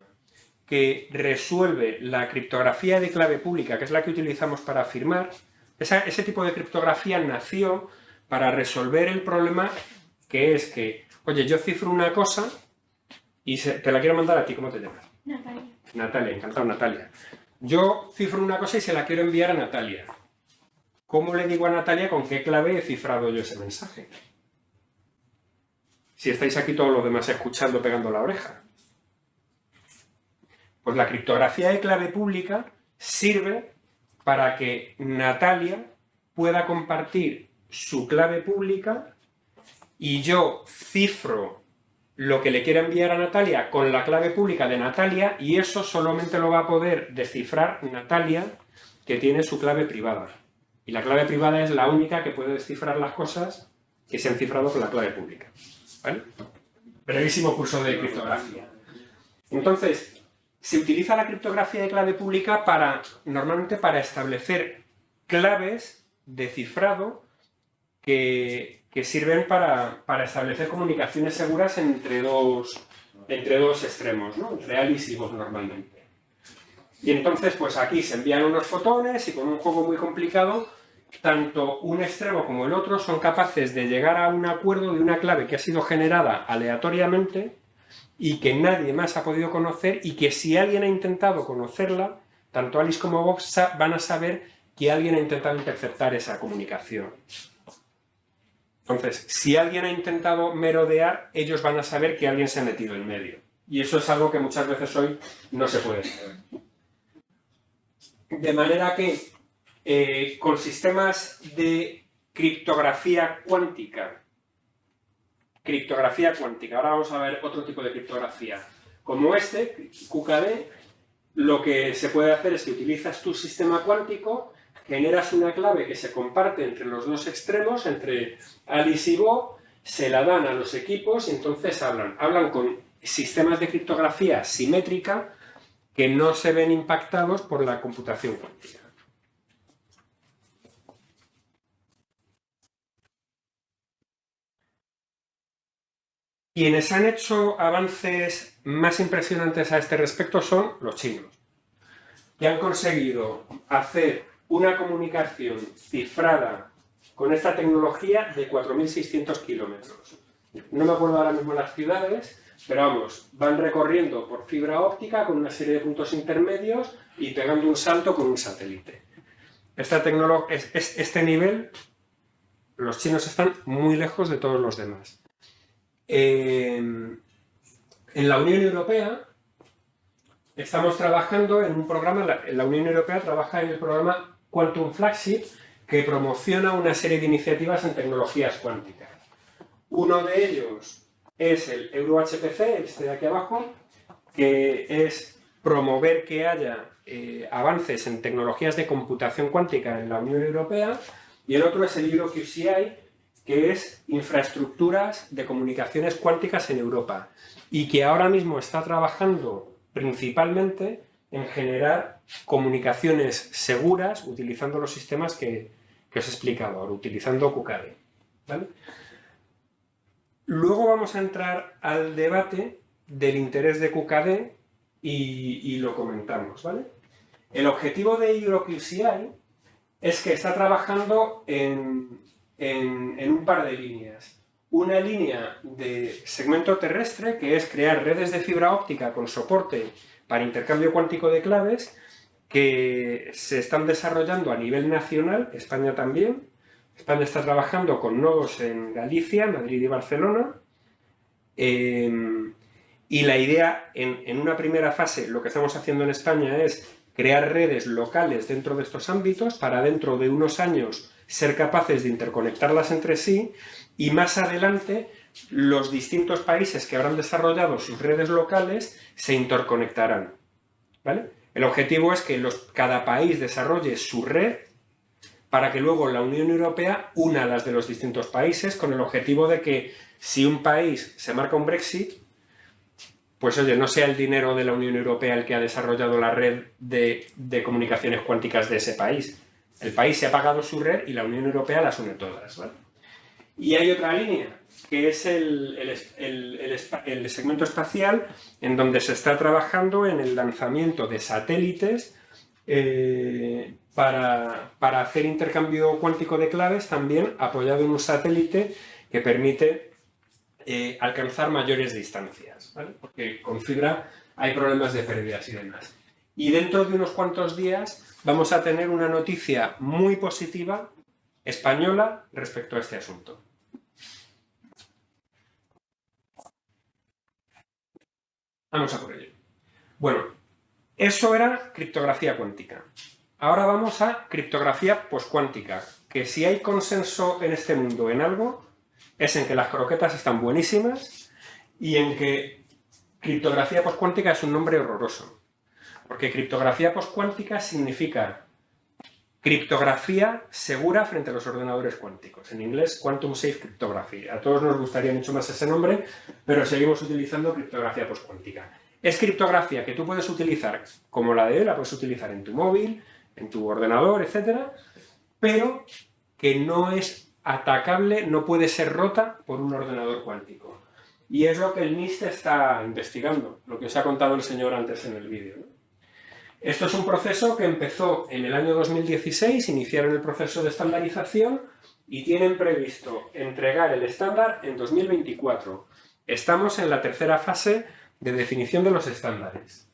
que resuelve la criptografía de clave pública, que es la que utilizamos para firmar, ese tipo de criptografía nació para resolver el problema que es que, oye, yo cifro una cosa y te la quiero mandar a ti, ¿cómo te llamas? Natalia. Natalia, encantado, Natalia. Yo cifro una cosa y se la quiero enviar a Natalia. ¿Cómo le digo a Natalia con qué clave he cifrado yo ese mensaje? Si estáis aquí todos los demás escuchando, pegando la oreja. Pues la criptografía de clave pública sirve para que Natalia pueda compartir su clave pública y yo cifro lo que le quiera enviar a Natalia con la clave pública de Natalia y eso solamente lo va a poder descifrar Natalia, que tiene su clave privada. Y la clave privada es la única que puede descifrar las cosas que se han cifrado con la clave pública. ¿Vale? Brevísimo curso de criptografía. Entonces, se utiliza la criptografía de clave pública normalmente para establecer claves de cifrado que sirven para establecer comunicaciones seguras entre dos extremos, ¿no? Entre Alice y vos normalmente. Y entonces, pues aquí se envían unos fotones y con un juego muy complicado, tanto un extremo como el otro son capaces de llegar a un acuerdo de una clave que ha sido generada aleatoriamente y que nadie más ha podido conocer y que si alguien ha intentado conocerla, tanto Alice como Bob van a saber que alguien ha intentado interceptar esa comunicación. Entonces, si alguien ha intentado merodear, ellos van a saber que alguien se ha metido en medio. Y eso es algo que muchas veces hoy no se puede saber. De manera que con sistemas de criptografía cuántica, ahora vamos a ver otro tipo de criptografía, como este, QKD, lo que se puede hacer es que utilizas tu sistema cuántico, generas una clave que se comparte entre los dos extremos, entre Alice y Bob, se la dan a los equipos y entonces hablan con sistemas de criptografía simétrica que no se ven impactados por la computación cuántica. Quienes han hecho avances más impresionantes a este respecto son los chinos, que han conseguido hacer una comunicación cifrada con esta tecnología de 4.600 kilómetros. No me acuerdo ahora mismo las ciudades, pero vamos, van recorriendo por fibra óptica con una serie de puntos intermedios y pegando un salto con un satélite. Este nivel, los chinos están muy lejos de todos los demás. En la Unión Europea estamos trabajando en un programa, la Unión Europea trabaja en el programa Quantum Flagship, que promociona una serie de iniciativas en tecnologías cuánticas. Uno de ellos es el EuroHPC, este de aquí abajo, que es promover que haya avances en tecnologías de computación cuántica en la Unión Europea, y el otro es el EuroQCI, que es infraestructuras de comunicaciones cuánticas en Europa, y que ahora mismo está trabajando principalmente en generar comunicaciones seguras utilizando los sistemas que os he explicado ahora, utilizando QKD. ¿Vale? Luego vamos a entrar al debate del interés de QKD y lo comentamos, ¿vale? El objetivo de EuroQCI es que está trabajando en un par de líneas. Una línea de segmento terrestre, que es crear redes de fibra óptica con soporte para intercambio cuántico de claves, que se están desarrollando a nivel nacional, España también. España está trabajando con nodos en Galicia, Madrid y Barcelona. Y la idea, en una primera fase, lo que estamos haciendo en España es crear redes locales dentro de estos ámbitos para dentro de unos años ser capaces de interconectarlas entre sí y más adelante los distintos países que habrán desarrollado sus redes locales se interconectarán, ¿vale? El objetivo es que cada país desarrolle su red para que luego la Unión Europea una las de los distintos países, con el objetivo de que si un país se marca un Brexit, pues oye, no sea el dinero de la Unión Europea el que ha desarrollado la red de comunicaciones cuánticas de ese país. El país se ha pagado su red y la Unión Europea las une todas, ¿vale? Y hay otra línea, que es el segmento espacial, en donde se está trabajando en el lanzamiento de satélites para hacer intercambio cuántico de claves, también apoyado en un satélite que permite alcanzar mayores distancias, ¿vale? Porque con fibra hay problemas de pérdidas y demás. Y dentro de unos cuantos días vamos a tener una noticia muy positiva española respecto a este asunto. Vamos a por ello. Bueno, eso era criptografía cuántica. Ahora vamos a criptografía poscuántica, que si hay consenso en este mundo en algo, es en que las croquetas están buenísimas y en que criptografía poscuántica es un nombre horroroso. Porque criptografía poscuántica significa criptografía segura frente a los ordenadores cuánticos. En inglés, Quantum Safe Cryptography. A todos nos gustaría mucho más ese nombre, pero seguimos utilizando criptografía poscuántica. Es criptografía que tú puedes utilizar como la de hoy, la puedes utilizar en tu móvil, en tu ordenador, etcétera, pero que no es atacable, no puede ser rota por un ordenador cuántico. Y es lo que el NIST está investigando, lo que os ha contado el señor antes en el vídeo, ¿no? Esto es un proceso que empezó en el año 2016, iniciaron el proceso de estandarización y tienen previsto entregar el estándar en 2024. Estamos en la tercera fase de definición de los estándares.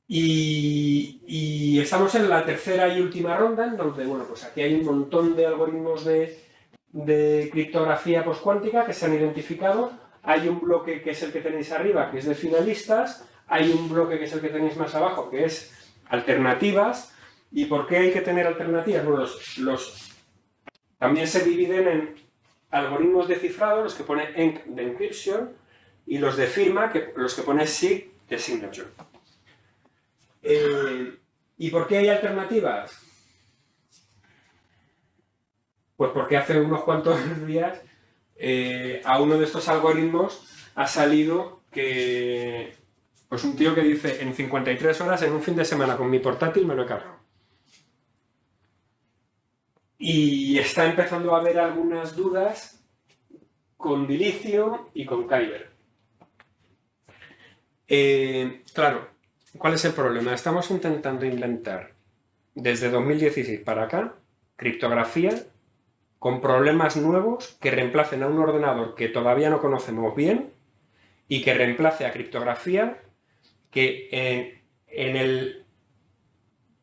Y estamos en la tercera y última ronda, en donde, bueno, pues aquí hay un montón de algoritmos de criptografía poscuántica que se han identificado. Hay un bloque que es el que tenéis arriba, que es de finalistas. Hay un bloque que es el que tenéis más abajo, que es alternativas. ¿Y por qué hay que tener alternativas? Bueno, también se dividen en algoritmos de cifrado, los que pone ENC de encryption, y los de firma, los que pone SIG de signature. ¿Y por qué hay alternativas? Pues porque hace unos cuantos días a uno de estos algoritmos ha salido que... Pues un tío que dice, en 53 horas, en un fin de semana con mi portátil me lo he cargado. Y está empezando a haber algunas dudas con Dilithium y con Kyber. Claro, ¿cuál es el problema? Estamos intentando inventar, desde 2016 para acá, criptografía con problemas nuevos que reemplacen a un ordenador que todavía no conocemos bien y que reemplace a criptografía que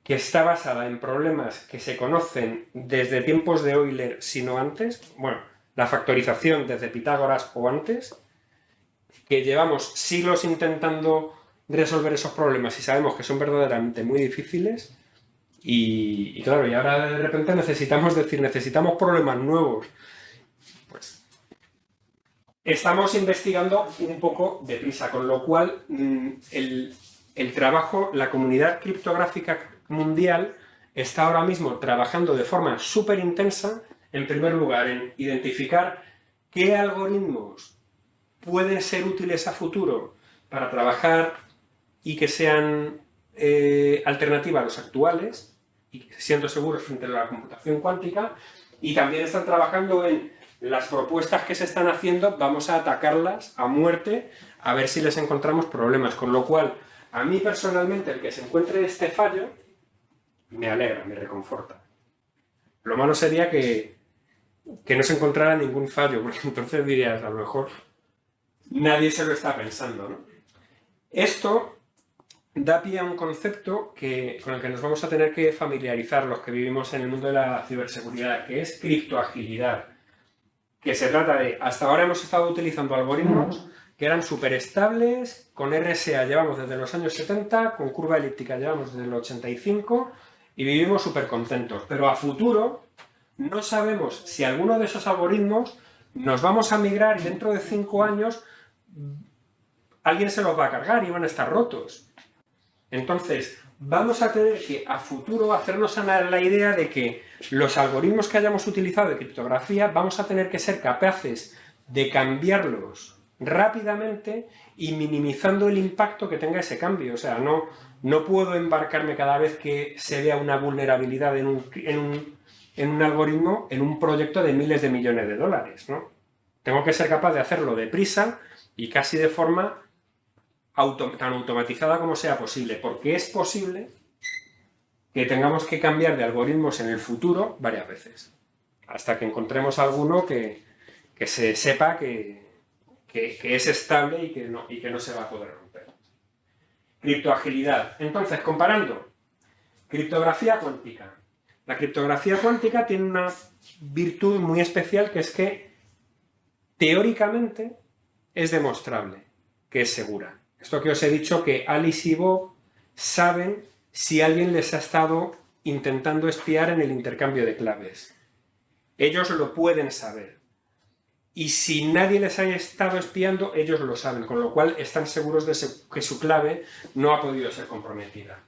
está basada en problemas que se conocen desde tiempos de Euler, si no antes, bueno, la factorización desde Pitágoras o antes, que llevamos siglos intentando resolver esos problemas y sabemos que son verdaderamente muy difíciles y claro, y ahora de repente necesitamos problemas nuevos. Pues estamos investigando un poco deprisa, con lo cual el trabajo, la comunidad criptográfica mundial está ahora mismo trabajando de forma súper intensa, en primer lugar, en identificar qué algoritmos pueden ser útiles a futuro para trabajar y que sean alternativa a los actuales y siendo seguros frente a la computación cuántica, y también están trabajando en las propuestas que se están haciendo, vamos a atacarlas a muerte a ver si les encontramos problemas, con lo cual a mí personalmente el que se encuentre este fallo me alegra, me reconforta. Lo malo sería que no se encontrara ningún fallo, porque entonces dirías, a lo mejor nadie se lo está pensando, ¿no? Esto da pie a un concepto con el que nos vamos a tener que familiarizar los que vivimos en el mundo de la ciberseguridad, que es criptoagilidad. Que se trata de, hasta ahora hemos estado utilizando algoritmos que eran súper estables, con RSA llevamos desde los años 70, con curva elíptica llevamos desde el 85 y vivimos súper contentos. Pero a futuro no sabemos si alguno de esos algoritmos nos vamos a migrar y dentro de 5 años alguien se los va a cargar y van a estar rotos. Entonces, vamos a tener que a futuro hacernos la idea de que los algoritmos que hayamos utilizado de criptografía vamos a tener que ser capaces de cambiarlos rápidamente y minimizando el impacto que tenga ese cambio. O sea, no puedo embarcarme cada vez que se vea una vulnerabilidad en un algoritmo, en un proyecto de miles de millones de dólares, ¿no? Tengo que ser capaz de hacerlo deprisa y casi de forma tan automatizada como sea posible, porque es posible que tengamos que cambiar de algoritmos en el futuro varias veces, hasta que encontremos alguno que se sepa que es estable y que no se va a poder romper. Criptoagilidad. Entonces, comparando criptografía cuántica. La criptografía cuántica tiene una virtud muy especial, que es que teóricamente es demostrable que es segura. Esto que os he dicho, que Alice y Bob saben si alguien les ha estado intentando espiar en el intercambio de claves. Ellos lo pueden saber. Y si nadie les haya estado espiando, ellos lo saben, con lo cual están seguros de que su clave no ha podido ser comprometida.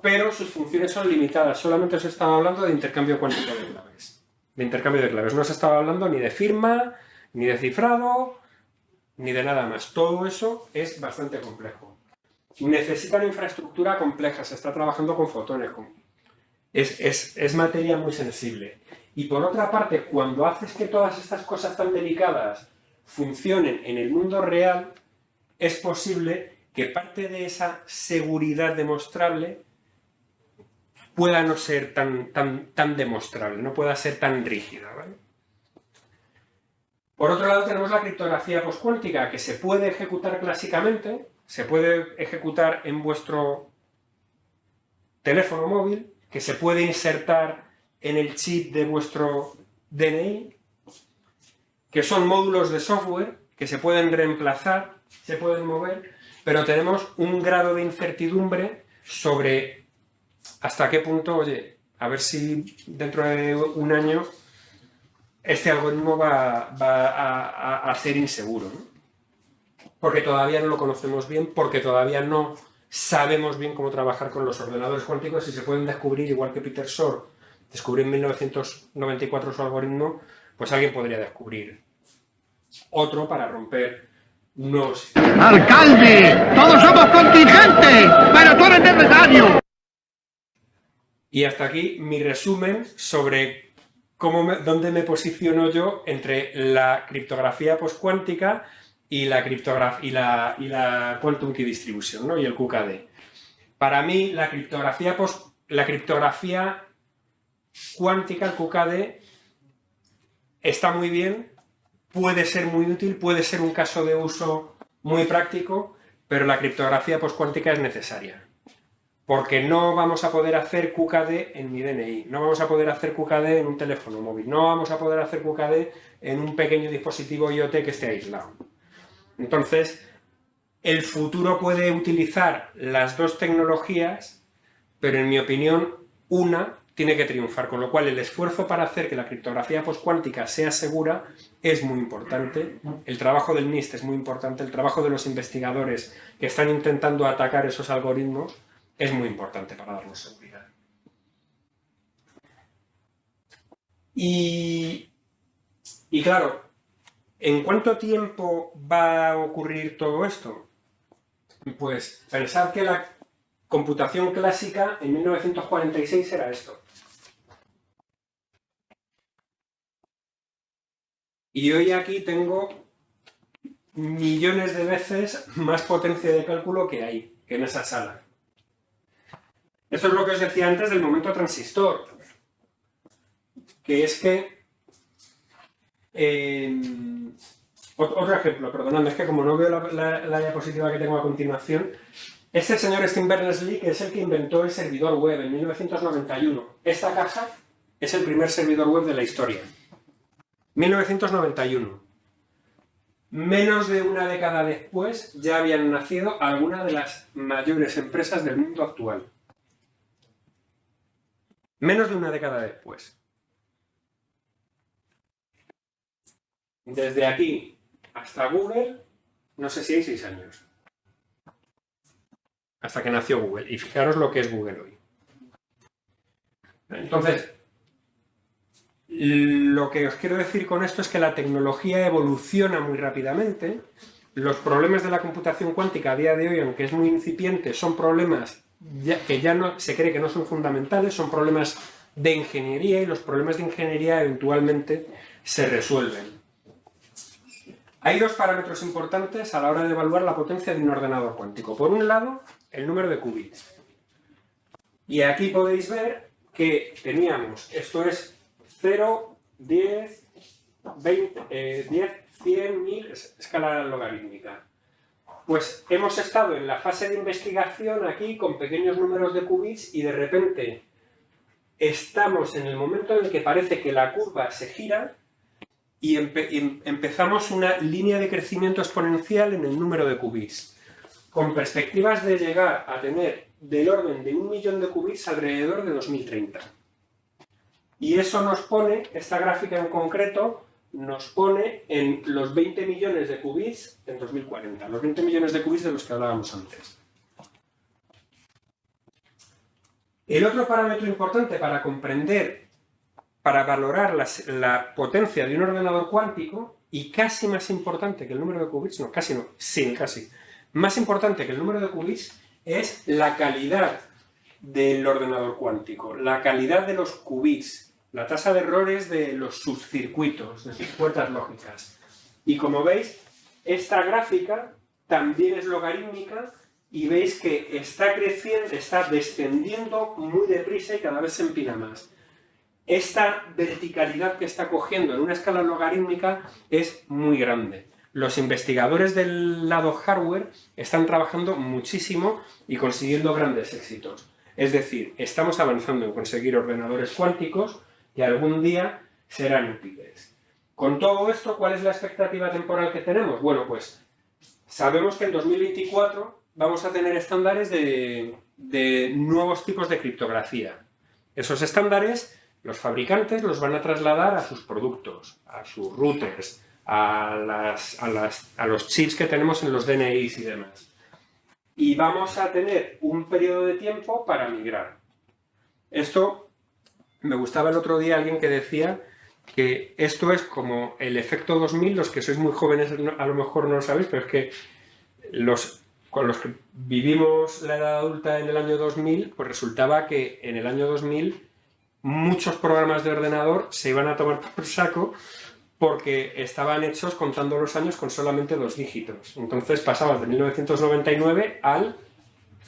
Pero sus funciones son limitadas. Solamente se estaba hablando de intercambio cuántico de claves. De intercambio de claves. No se estaba hablando ni de firma, ni de cifrado, ni de nada más. Todo eso es bastante complejo. Necesitan infraestructura compleja. Se está trabajando con fotones. Es materia muy sensible. Y por otra parte, cuando haces que todas estas cosas tan delicadas funcionen en el mundo real, es posible que parte de esa seguridad demostrable pueda no ser tan demostrable, no pueda ser tan rígida, ¿vale? Por otro lado tenemos la criptografía postcuántica, que se puede ejecutar clásicamente, se puede ejecutar en vuestro teléfono móvil, que se puede insertar en el chip de vuestro DNI, que son módulos de software que se pueden reemplazar, se pueden mover, pero tenemos un grado de incertidumbre sobre hasta qué punto, oye, a ver si dentro de un año este algoritmo va a ser inseguro, ¿no? Porque todavía no lo conocemos bien, porque todavía no sabemos bien cómo trabajar con los ordenadores cuánticos y se pueden descubrir, igual que Peter Shor descubrió en 1994 su algoritmo, pues alguien podría descubrir otro para romper nuevos sistemas. ¡Alcalde! ¡Todos somos contingentes! ¡Pero tú eres necesario! Y hasta aquí mi resumen sobre dónde me posiciono yo entre la criptografía postcuántica y la Quantum Key Distribution, ¿no? Y el QKD. Para mí, la criptografía cuántica, el QKD, está muy bien, puede ser muy útil, puede ser un caso de uso muy práctico, pero la criptografía postcuántica es necesaria. Porque no vamos a poder hacer QKD en mi DNI, no vamos a poder hacer QKD en un teléfono móvil, no vamos a poder hacer QKD en un pequeño dispositivo IoT que esté aislado. Entonces, el futuro puede utilizar las dos tecnologías, pero en mi opinión, una tiene que triunfar, con lo cual el esfuerzo para hacer que la criptografía postcuántica sea segura es muy importante, el trabajo del NIST es muy importante, el trabajo de los investigadores que están intentando atacar esos algoritmos es muy importante para darnos seguridad. Y claro, ¿en cuánto tiempo va a ocurrir todo esto? Pues pensad que la computación clásica en 1946 era esto. Y hoy aquí tengo millones de veces más potencia de cálculo que hay, que en esa sala. Esto es lo que os decía antes del momento transistor, que es que... otro ejemplo, perdonadme, es que como no veo la diapositiva que tengo a continuación, este es el señor Tim Berners-Lee, que es el que inventó el servidor web en 1991. Esta caja es el primer servidor web de la historia. 1991. Menos de una década después ya habían nacido algunas de las mayores empresas del mundo actual. Menos de una década después. Desde aquí hasta Google, no sé si hay 6 años. Hasta que nació Google. Y fijaros lo que es Google hoy. Entonces, lo que os quiero decir con esto es que la tecnología evoluciona muy rápidamente. Los problemas de la computación cuántica a día de hoy, aunque es muy incipiente, son problemas que ya no se cree que no son fundamentales, son problemas de ingeniería, y los problemas de ingeniería eventualmente se resuelven. Hay 2 parámetros importantes a la hora de evaluar la potencia de un ordenador cuántico. Por un lado, el número de qubits. Y aquí podéis ver que teníamos, esto es 0, 10, 20, 10, 100, 1000, escala logarítmica. Pues hemos estado en la fase de investigación aquí con pequeños números de qubits y de repente estamos en el momento en el que parece que la curva se gira y empezamos una línea de crecimiento exponencial en el número de qubits, con perspectivas de llegar a tener del orden de 1 millón de qubits alrededor de 2030. Y eso nos pone, esta gráfica en concreto, nos pone en los 20 millones de qubits en 2040, los 20 millones de qubits de los que hablábamos antes. El otro parámetro importante para comprender, para valorar la potencia de un ordenador cuántico, y casi más importante que el número de qubits, no, casi no, sí, casi, más importante que el número de qubits, es la calidad del ordenador cuántico, la calidad de los qubits, la tasa de errores de los subcircuitos, de sus puertas lógicas. Y como veis, esta gráfica también es logarítmica y veis que está creciendo, está descendiendo muy deprisa y cada vez se empina más. Esta verticalidad que está cogiendo en una escala logarítmica es muy grande. Los investigadores del lado hardware están trabajando muchísimo y consiguiendo grandes éxitos. Es decir, estamos avanzando en conseguir ordenadores cuánticos que algún día serán útiles. Con todo esto, ¿cuál es la expectativa temporal que tenemos? Bueno, pues sabemos que en 2024 vamos a tener estándares de nuevos tipos de criptografía. Esos estándares, los fabricantes los van a trasladar a sus productos, a sus routers, a los chips que tenemos en los DNIs y demás. Y vamos a tener un periodo de tiempo para migrar. Esto, me gustaba el otro día alguien que decía que esto es como el efecto 2000, los que sois muy jóvenes a lo mejor no lo sabéis, pero es que con los que vivimos la edad adulta en el año 2000, pues resultaba que en el año 2000 muchos programas de ordenador se iban a tomar por saco porque estaban hechos contando los años con solamente 2 dígitos. Entonces pasabas de 1999 al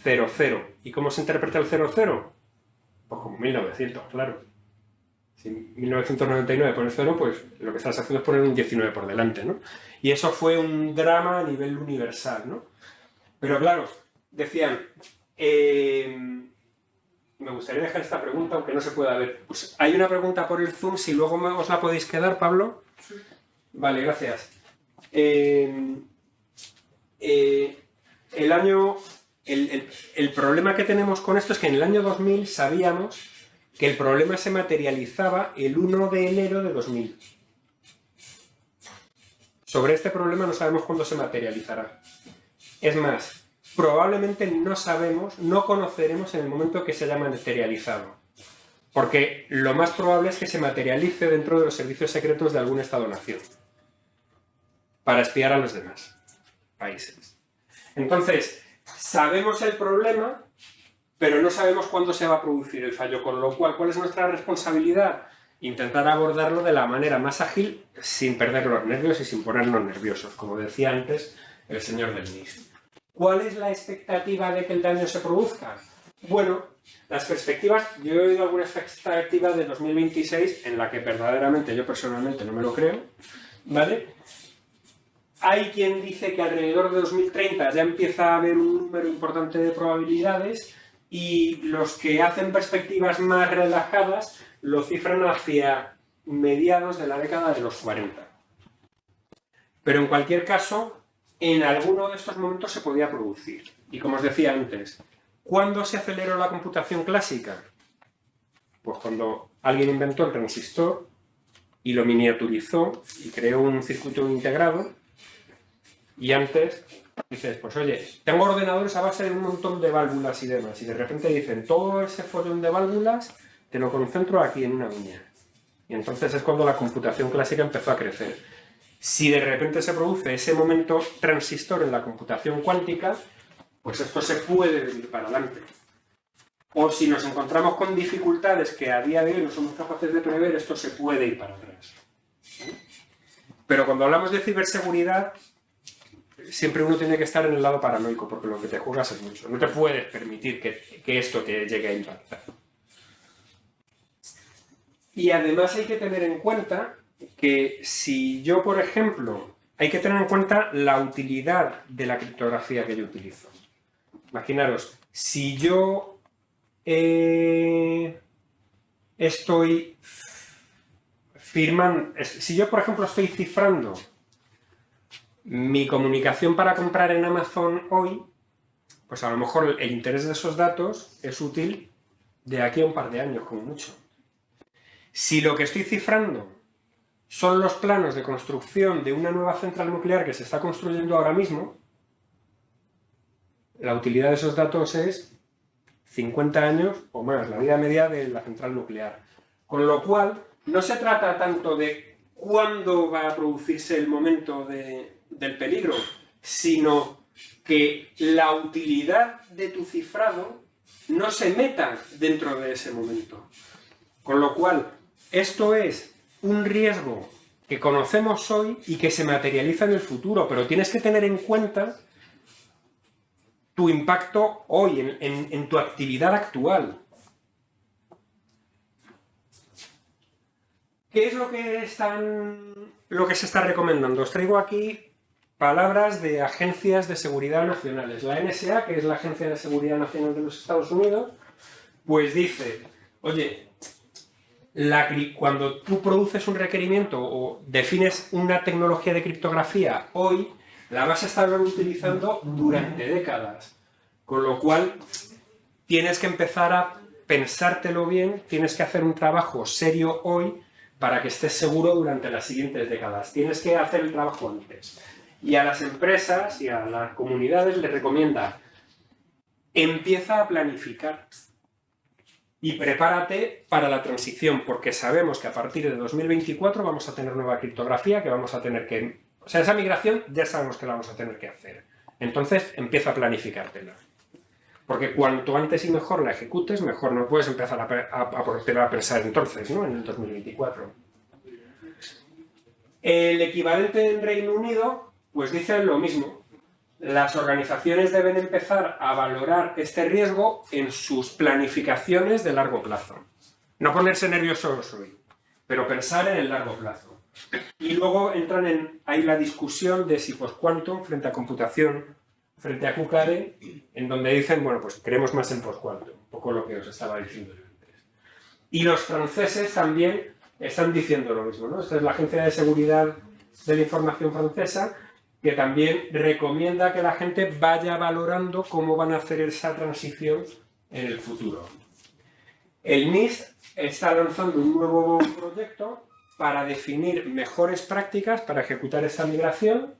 00. ¿Y cómo se interpreta el 00? Pues como 1900, claro. Si 1999 pones 0, pues lo que estás haciendo es poner un 19 por delante, ¿no? Y eso fue un drama a nivel universal, ¿no? Pero claro, decían, me gustaría dejar esta pregunta, aunque no se pueda ver. Pues hay una pregunta por el Zoom, si luego os la podéis quedar, Pablo. Vale, gracias. El problema que tenemos con esto es que en el año 2000 sabíamos que el problema se materializaba el 1 de enero de 2000. Sobre este problema no sabemos cuándo se materializará. Es más, probablemente no conoceremos en el momento que se haya materializado. Porque lo más probable es que se materialice dentro de los servicios secretos de algún Estado-nación. Para espiar a los demás países. Entonces, sabemos el problema, pero no sabemos cuándo se va a producir el fallo. Con lo cual, ¿cuál es nuestra responsabilidad? Intentar abordarlo de la manera más ágil, sin perder los nervios y sin ponernos nerviosos, como decía antes el señor del MIS. ¿Cuál es la expectativa de que el daño se produzca? Bueno, las perspectivas, yo he oído alguna expectativa de 2026 en la que verdaderamente yo personalmente no me lo creo, ¿vale? Hay quien dice que alrededor de 2030 ya empieza a haber un número importante de probabilidades y los que hacen perspectivas más relajadas lo cifran hacia mediados de la década de los 40. Pero en cualquier caso, en alguno de estos momentos se podía producir. Y como os decía antes, ¿cuándo se aceleró la computación clásica? Pues cuando alguien inventó el transistor y lo miniaturizó y creó un circuito integrado. Y antes dices, pues oye, tengo ordenadores a base de un montón de válvulas y demás. Y de repente dicen, todo ese follón de válvulas te lo concentro aquí en una uña. Y entonces es cuando la computación clásica empezó a crecer. Si de repente se produce ese momento transistor en la computación cuántica, pues esto se puede venir para adelante. O si nos encontramos con dificultades que a día de hoy no somos capaces de prever, esto se puede ir para atrás. Pero cuando hablamos de ciberseguridad, siempre uno tiene que estar en el lado paranoico, porque lo que te juegas es mucho. No te puedes permitir que esto te llegue a impactar. Y además hay que tener en cuenta que si yo, por ejemplo, hay que tener en cuenta la utilidad de la criptografía que yo utilizo. Imaginaros, si yo estoy firmando, si yo, por ejemplo, estoy cifrando mi comunicación para comprar en Amazon hoy, pues a lo mejor el interés de esos datos es útil de aquí a un par de años, como mucho. Si lo que estoy cifrando son los planos de construcción de una nueva central nuclear que se está construyendo ahora mismo, la utilidad de esos datos es 50 años o más, la vida media de la central nuclear. Con lo cual, no se trata tanto de cuándo va a producirse el momento del peligro, sino que la utilidad de tu cifrado no se meta dentro de ese momento. Con lo cual, esto es un riesgo que conocemos hoy y que se materializa en el futuro, pero tienes que tener en cuenta tu impacto hoy, en tu actividad actual. ¿Qué es lo que se está recomendando? Os traigo aquí palabras de agencias de seguridad nacionales. La NSA, que es la Agencia de Seguridad Nacional de los Estados Unidos, pues dice, oye, cuando tú produces un requerimiento o defines una tecnología de criptografía hoy, la vas a estar utilizando durante décadas. Con lo cual, tienes que empezar a pensártelo bien, tienes que hacer un trabajo serio hoy para que estés seguro durante las siguientes décadas. Tienes que hacer el trabajo antes. Y a las empresas y a las comunidades les recomienda, empieza a planificar y prepárate para la transición, porque sabemos que a partir de 2024 vamos a tener nueva criptografía que vamos a tener que... O sea, esa migración ya sabemos que la vamos a tener que hacer. Entonces, empieza a planificártela. Porque cuanto antes y mejor la ejecutes, mejor. No puedes empezar a pensar entonces, ¿no? En el 2024. El equivalente en Reino Unido, pues dice lo mismo. Las organizaciones deben empezar a valorar este riesgo en sus planificaciones de largo plazo. No ponerse nerviosos hoy, pero pensar en el largo plazo. Y luego entran ahí la discusión de si post-quantum frente a computación, frente a QCARE, en donde dicen, bueno, pues creemos más en post-quantum, un poco lo que os estaba diciendo antes. Y los franceses también están diciendo lo mismo, ¿no? Esta es la Agencia de Seguridad de la Información francesa, que también recomienda que la gente vaya valorando cómo van a hacer esa transición en el futuro. El NIST está lanzando un nuevo proyecto para definir mejores prácticas para ejecutar esta migración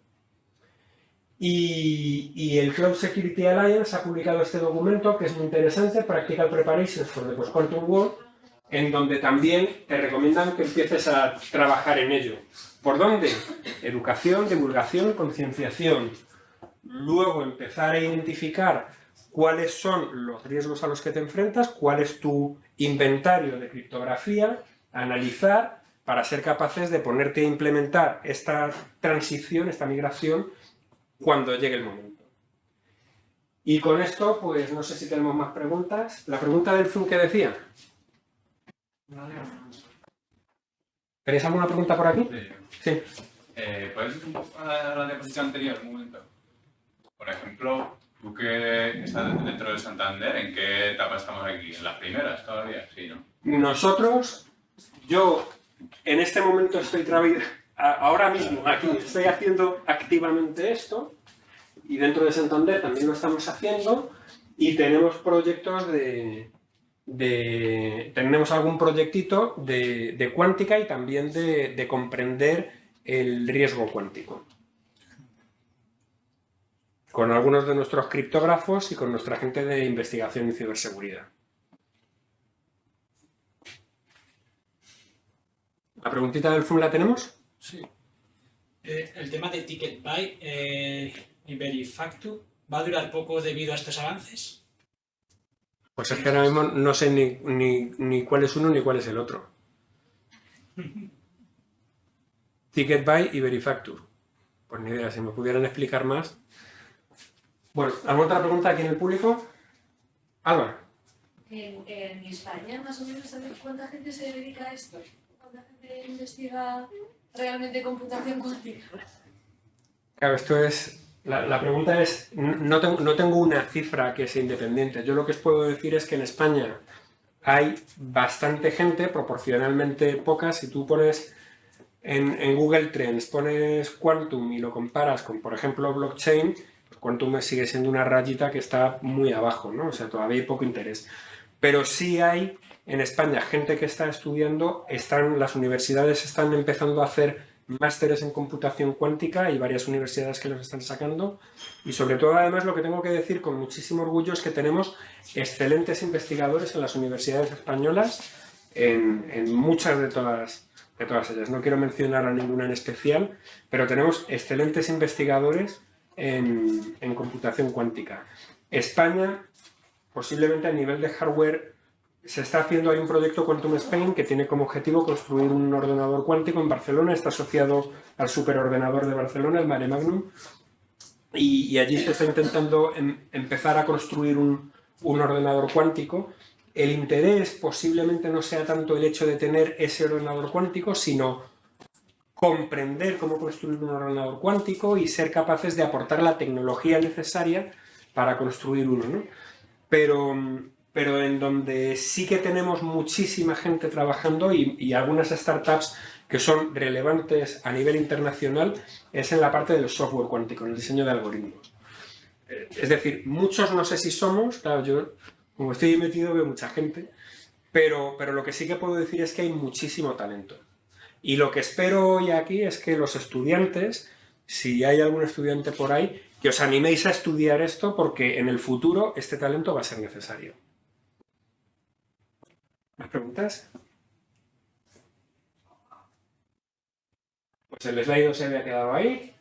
y el Cloud Security Alliance ha publicado este documento que es muy interesante, Practical Preparations for the Post-Quantum World, en donde también te recomiendan que empieces a trabajar en ello. ¿Por dónde? Educación, divulgación, concienciación. Luego empezar a identificar cuáles son los riesgos a los que te enfrentas, cuál es tu inventario de criptografía, analizar para ser capaces de ponerte a implementar esta transición, esta migración, cuando llegue el momento. Y con esto, pues no sé si tenemos más preguntas. La pregunta del Zoom que decía. ¿Tenéis alguna pregunta por aquí? Sí. ¿Puedes ir un poco a la diapositiva anterior, un momento? Por ejemplo, tú que estás dentro de Santander, ¿en qué etapa estamos aquí? ¿En las primeras todavía? Sí, ¿no? Nosotros, yo en este momento estoy trabajando, ahora mismo aquí estoy haciendo activamente esto, y dentro de Santander también lo estamos haciendo, y tenemos proyectos de tenemos algún proyectito de cuántica y también de comprender el riesgo cuántico. Con algunos de nuestros criptógrafos y con nuestra gente de investigación y ciberseguridad. ¿La preguntita del FUM la tenemos? Sí. El tema de TicketBuy y Verifactu, ¿va a durar poco debido a estos avances? Pues es que ahora mismo no sé ni cuál es uno ni cuál es el otro. TicketBuy y Verifactu. Pues ni idea, si me pudieran explicar más. Bueno, ¿alguna otra pregunta aquí en el público? Álvaro. En España, más o menos, ¿sabes cuánta gente se dedica a esto? ¿Cuánta gente investiga realmente computación cuántica? Claro, esto es... La pregunta es... No tengo una cifra que sea independiente. Yo lo que os puedo decir es que en España hay bastante gente, proporcionalmente poca. Si tú pones en Google Trends, pones Quantum y lo comparas con, por ejemplo, blockchain, pues Quantum sigue siendo una rayita que está muy abajo, ¿no? O sea, todavía hay poco interés. Pero sí hay en España gente que está estudiando, las universidades están empezando a hacer másteres en computación cuántica, hay varias universidades que los están sacando y sobre todo además lo que tengo que decir con muchísimo orgullo es que tenemos excelentes investigadores en las universidades españolas, en muchas de todas ellas. No quiero mencionar a ninguna en especial, pero tenemos excelentes investigadores en computación cuántica. España, posiblemente a nivel de hardware, se está haciendo, hay un proyecto Quantum Spain que tiene como objetivo construir un ordenador cuántico en Barcelona, está asociado al superordenador de Barcelona, el Mare Magnum, y allí se está intentando empezar a construir un ordenador cuántico. El interés posiblemente no sea tanto el hecho de tener ese ordenador cuántico, sino comprender cómo construir un ordenador cuántico y ser capaces de aportar la tecnología necesaria para construir uno, ¿no? Pero en donde sí que tenemos muchísima gente trabajando y algunas startups que son relevantes a nivel internacional es en la parte del software cuántico, en el diseño de algoritmos. Es decir, muchos no sé si somos, claro, yo como estoy metido veo mucha gente, pero lo que sí que puedo decir es que hay muchísimo talento. Y lo que espero hoy aquí es que los estudiantes, si hay algún estudiante por ahí, que os animéis a estudiar esto porque en el futuro este talento va a ser necesario. ¿Más preguntas? Pues el slide se había quedado ahí.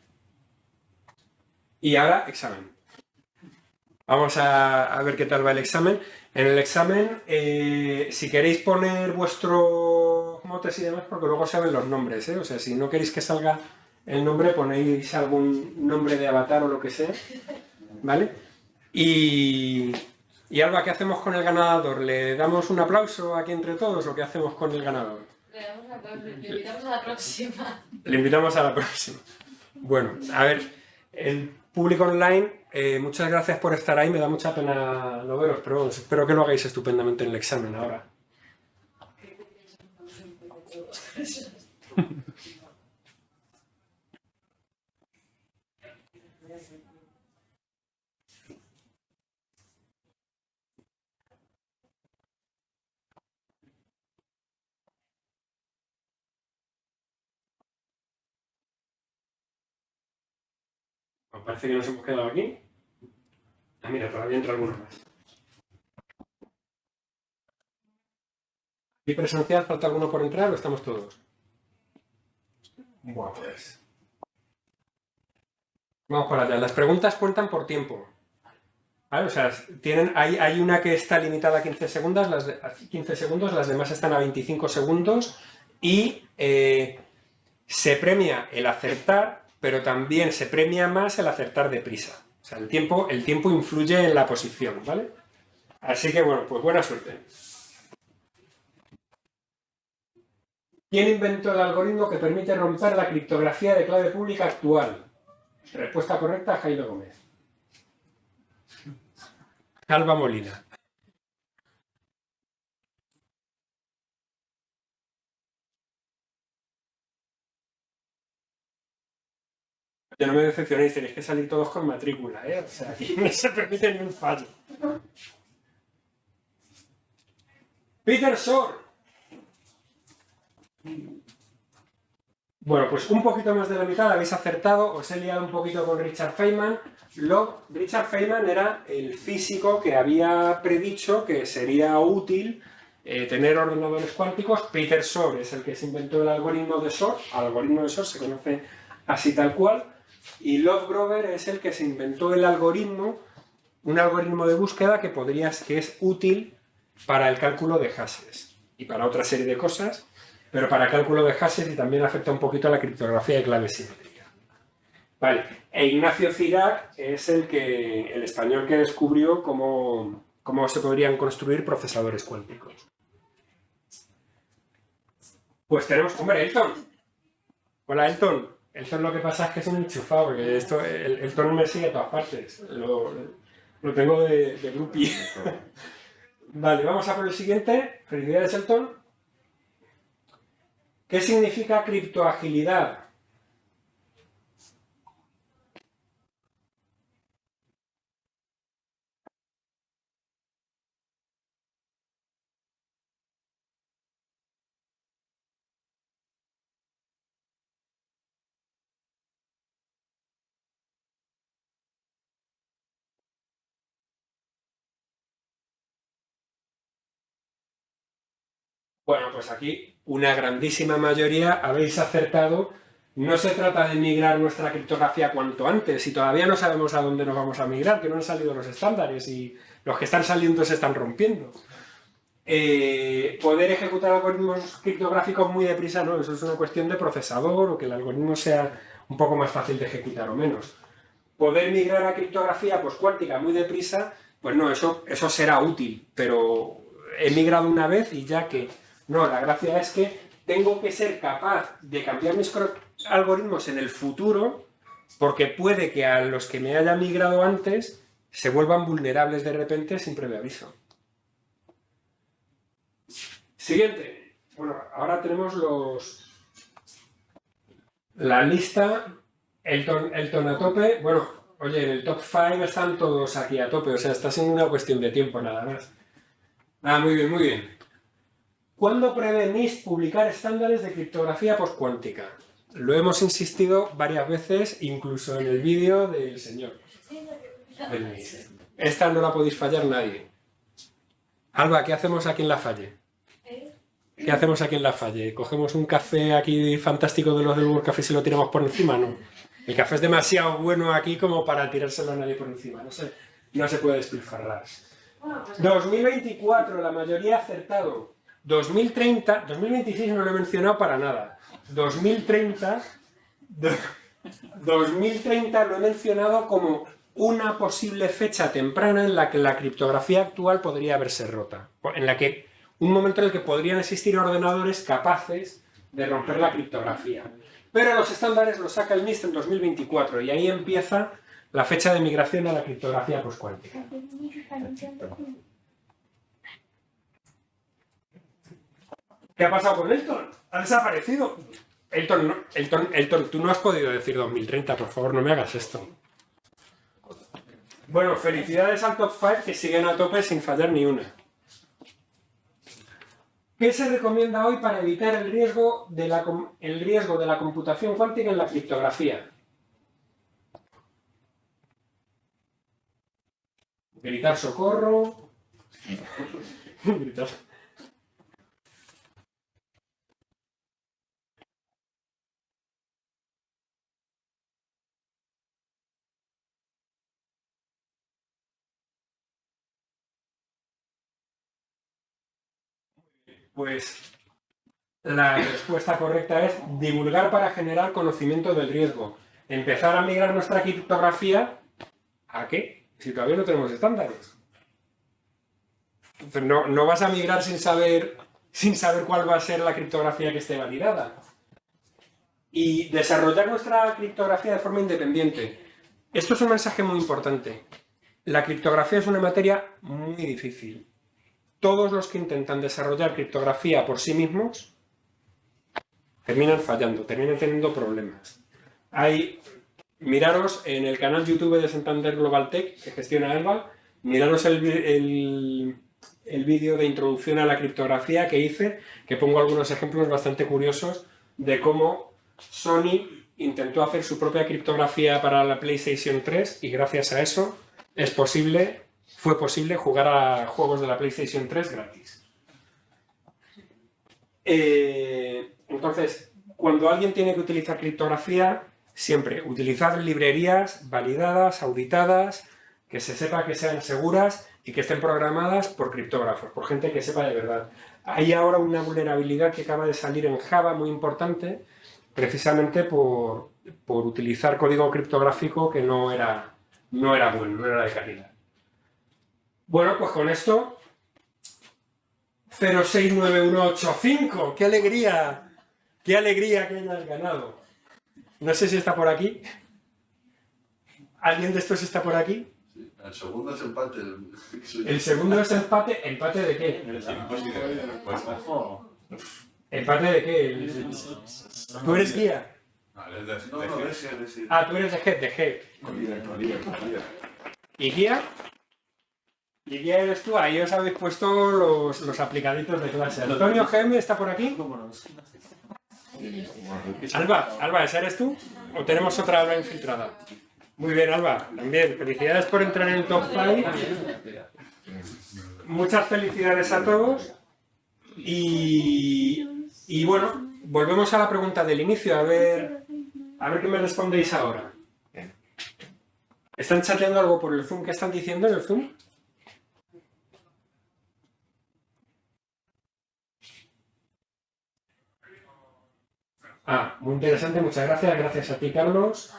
Y ahora, examen. Vamos a ver qué tal va el examen. En el examen, si queréis poner vuestros motes y demás, porque luego saben los nombres, ¿eh? O sea, si no queréis que salga el nombre, ponéis algún nombre de avatar o lo que sea, ¿vale? Y Alba, ¿qué hacemos con el ganador? ¿Le damos un aplauso aquí entre todos o qué hacemos con el ganador? Le damos un aplauso, le invitamos a la próxima. Le invitamos a la próxima. Bueno, a ver, el público online, muchas gracias por estar ahí, me da mucha pena no veros, pero bueno, espero que lo hagáis estupendamente en el examen ahora. Me parece que nos hemos quedado aquí. Ah, mira, todavía entra alguno más. ¿Y presencial? ¿Falta alguno por entrar o estamos todos? Bueno, pues. Vamos para allá. Las preguntas cuentan por tiempo. ¿Vale? O sea, hay una que está limitada a 15 segundos, las demás están a 25 segundos y se premia el acertar, pero también se premia más el acertar deprisa. O sea, el tiempo influye en la posición, ¿vale? Así que, bueno, pues buena suerte. ¿Quién inventó el algoritmo que permite romper la criptografía de clave pública actual? Respuesta correcta, Jairo Gómez. Alba Molina. Ya no me decepcionéis, tenéis que salir todos con matrícula, ¿eh? O sea, aquí no se permite ni un fallo. Peter Shor. Bueno, pues un poquito más de la mitad, habéis acertado, os he liado un poquito con Richard Feynman. Richard Feynman era el físico que había predicho que sería útil tener ordenadores cuánticos. Peter Shor es el que se inventó el algoritmo de Shor. El algoritmo de Shor se conoce así tal cual. Y Love Grover es el que se inventó el algoritmo, un algoritmo de búsqueda que es útil para el cálculo de hashes y para otra serie de cosas, pero para cálculo de hashes y también afecta un poquito a la criptografía de clave simétrica. Vale. E Ignacio Cirac es el español que descubrió cómo se podrían construir procesadores cuánticos. Pues tenemos... ¡Hombre, Elton! Hola, Elton. Elton lo que pasa es que es un enchufado, porque Elton me sigue a todas partes. Lo tengo de groupie. Vale, vamos a por el siguiente. Felicidades, Elton. ¿Qué significa criptoagilidad? Bueno, pues aquí una grandísima mayoría habéis acertado. No se trata de migrar nuestra criptografía cuanto antes, y todavía no sabemos a dónde nos vamos a migrar, que no han salido los estándares y los que están saliendo se están rompiendo. Poder ejecutar algoritmos criptográficos muy deprisa, no, eso es una cuestión de procesador o que el algoritmo sea un poco más fácil de ejecutar o menos. Poder migrar a criptografía pues, cuántica muy deprisa, pues no, eso será útil, pero he migrado una vez y ya que... No, la gracia es que tengo que ser capaz de cambiar mis algoritmos en el futuro, porque puede que a los que me haya migrado antes se vuelvan vulnerables de repente sin previo aviso. Siguiente. Bueno, ahora tenemos la lista. Elton a tope. Bueno, oye, en el top 5 están todos aquí a tope, o sea, está siendo una cuestión de tiempo nada más. Ah, muy bien, muy bien. ¿Cuándo prevé NIST publicar estándares de criptografía postcuántica? Lo hemos insistido varias veces, incluso en el vídeo del señor del NIST. Esta no la podéis fallar nadie. Alba, ¿qué hacemos aquí en La Falle? ¿Qué hacemos aquí en La Falle? ¿Cogemos un café aquí fantástico de los del World Café y se lo tiramos por encima? No. El café es demasiado bueno aquí como para tirárselo a nadie por encima. No se puede despilfarrar. 2024, la mayoría ha acertado. 2030, 2026 no lo he mencionado para nada. 2030 lo he mencionado como una posible fecha temprana en la que la criptografía actual podría haberse rota. Un momento en el que podrían existir ordenadores capaces de romper la criptografía. Pero los estándares los saca el NIST en 2024 y ahí empieza la fecha de migración a la criptografía postcuántica. ¿Qué ha pasado con Elton? ¿Ha desaparecido? Elton, tú no has podido decir 2030, por favor, no me hagas esto. Bueno, felicidades al top 5 que siguen a tope sin fallar ni una. ¿Qué se recomienda hoy para evitar el riesgo de la computación cuántica en la criptografía? Gritar socorro. Gritar. Pues la respuesta correcta es divulgar para generar conocimiento del riesgo. Empezar a migrar nuestra criptografía, ¿a qué? Si todavía no tenemos estándares. Entonces, no vas a migrar sin saber cuál va a ser la criptografía que esté validada. Y desarrollar nuestra criptografía de forma independiente. Esto es un mensaje muy importante. La criptografía es una materia muy difícil. Todos los que intentan desarrollar criptografía por sí mismos terminan fallando, terminan teniendo problemas. Miraros en el canal YouTube de Santander Global Tech, que gestiona Alba, miraros el el vídeo de introducción a la criptografía que hice, que pongo algunos ejemplos bastante curiosos de cómo Sony intentó hacer su propia criptografía para la PlayStation 3 y gracias a eso fue posible jugar a juegos de la PlayStation 3 gratis. Entonces, cuando alguien tiene que utilizar criptografía, siempre utilizad librerías validadas, auditadas, que se sepa que sean seguras y que estén programadas por criptógrafos, por gente que sepa de verdad. Hay ahora una vulnerabilidad que acaba de salir en Java muy importante, precisamente por utilizar código criptográfico que no era bueno, no era de calidad. Bueno, pues con esto 069185. ¡Qué alegría! ¡Qué alegría que hayas ganado! No sé si está por aquí. ¿Alguien de estos está por aquí? Sí, el segundo es empate. El segundo es empate. ¿Empate de qué? ¿Empate de qué? ¿Tú eres guía? Ah, tú eres de G. ¿Y guía? ¿Y guía eres tú? Ahí os habéis puesto los aplicaditos de clase. ¿Antonio GM está por aquí? Alba, ¿esa eres tú? ¿O tenemos otra Alba infiltrada? Muy bien, Alba. También, felicidades por entrar en el top 5. Muchas felicidades a todos. Y bueno, volvemos a la pregunta del inicio, a ver qué me respondéis ahora. ¿Están chateando algo por el Zoom? ¿Qué están diciendo en el Zoom? Ah, muy interesante, muchas gracias. Gracias a ti, Carlos.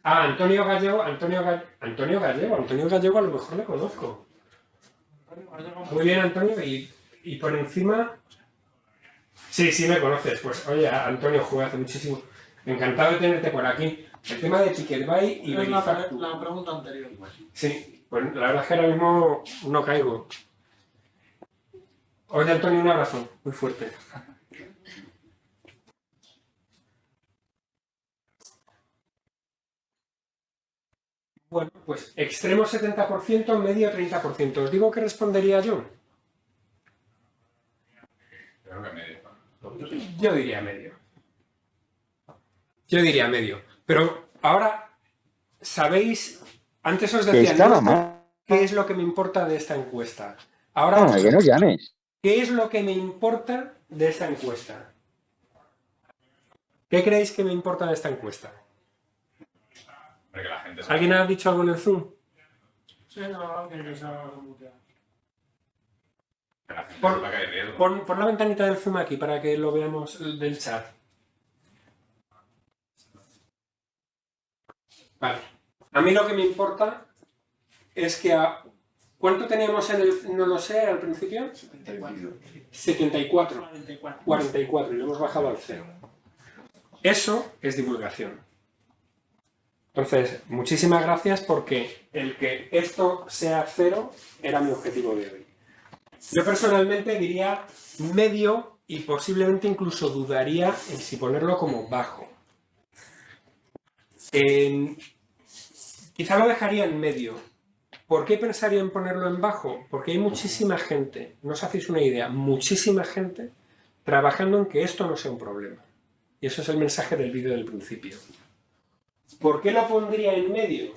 Ah, Antonio Gallego a lo mejor le conozco. Muy bien, Antonio, y por encima... Sí, me conoces. Pues oye, Antonio, jugué hace muchísimo. Encantado de tenerte por aquí. El tema de TicketBuy y Verifactu. La pregunta anterior. Sí, pues la verdad es que ahora mismo no caigo. Oye, Antonio, un abrazo muy fuerte. Bueno, pues extremo 70%, medio 30%. ¿Os digo qué respondería yo? Creo que medio. Yo diría medio. Pero ahora, ¿sabéis? Antes os decía, ¿qué es lo que me importa de esta encuesta? Ahora, que no llames. ¿Qué es lo que me importa de esta encuesta? ¿Qué creéis que me importa de esta encuesta? Porque la gente ¿Alguien ha dicho algo en el Zoom? Sí, no, alguien que se ha muteado. Pon la ventanita del Zoom aquí para que lo veamos del chat. Vale. A mí lo que me importa es que ¿cuánto teníamos en el... no lo sé, al principio? 74. 44 y lo hemos bajado al 0. Eso es divulgación. Entonces, muchísimas gracias porque el que esto sea 0 era mi objetivo de hoy. Yo personalmente diría medio y posiblemente incluso dudaría en si ponerlo como bajo. Quizá lo dejaría en medio. ¿Por qué pensaría en ponerlo en bajo? Porque hay muchísima gente, no os hacéis una idea, muchísima gente trabajando en que esto no sea un problema. Y eso es el mensaje del vídeo del principio. ¿Por qué lo pondría en medio?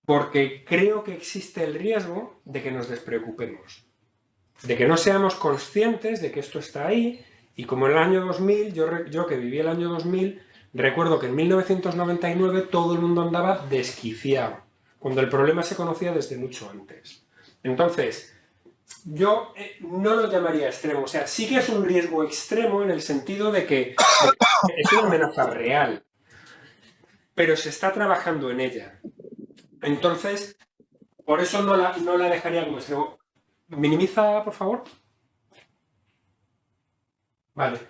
Porque creo que existe el riesgo de que nos despreocupemos, de que no seamos conscientes de que esto está ahí, y como en el año 2000, yo que viví el año 2000, recuerdo que en 1999 todo el mundo andaba desquiciado, cuando el problema se conocía desde mucho antes. Entonces, yo no lo llamaría extremo, o sea, sí que es un riesgo extremo en el sentido de que es una amenaza real, pero se está trabajando en ella. Entonces, por eso no la dejaría como extremo. ¿Minimiza, por favor? Vale.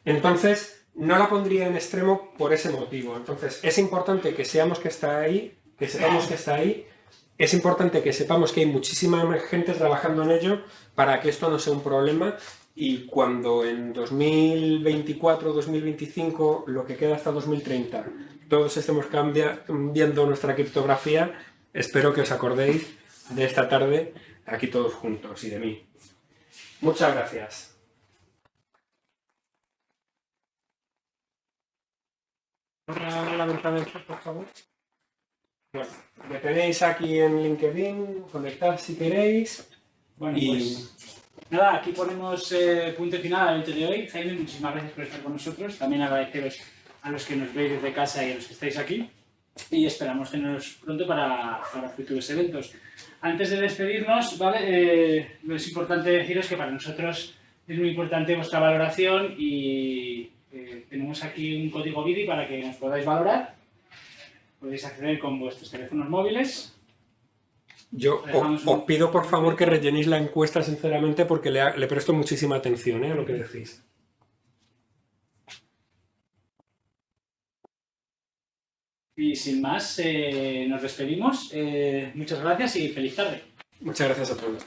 Entonces, no la pondría en extremo por ese motivo. Entonces, es importante que sepamos que está ahí, es importante que sepamos que hay muchísima gente trabajando en ello para que esto no sea un problema y cuando en 2024, 2025, lo que queda hasta 2030, todos estemos cambiando nuestra criptografía, espero que os acordéis de esta tarde aquí todos juntos y de mí. Muchas gracias. Abre la ventana del chat, por favor. Bueno, me tenéis aquí en LinkedIn, conectad si queréis. Bueno, y... pues nada, aquí ponemos punto final al evento de hoy. Jaime, muchísimas gracias por estar con nosotros. También agradeceros a los que nos veis desde casa y a los que estáis aquí. Y esperamos teneros pronto para futuros eventos. Antes de despedirnos, ¿vale? Es importante deciros que para nosotros es muy importante vuestra valoración y tenemos aquí un código BIDI para que nos podáis valorar. Podéis acceder con vuestros teléfonos móviles. Yo os pido por favor que rellenéis la encuesta sinceramente porque le presto muchísima atención a lo que decís. Y sin más, nos despedimos. Muchas gracias y feliz tarde. Muchas gracias a todos.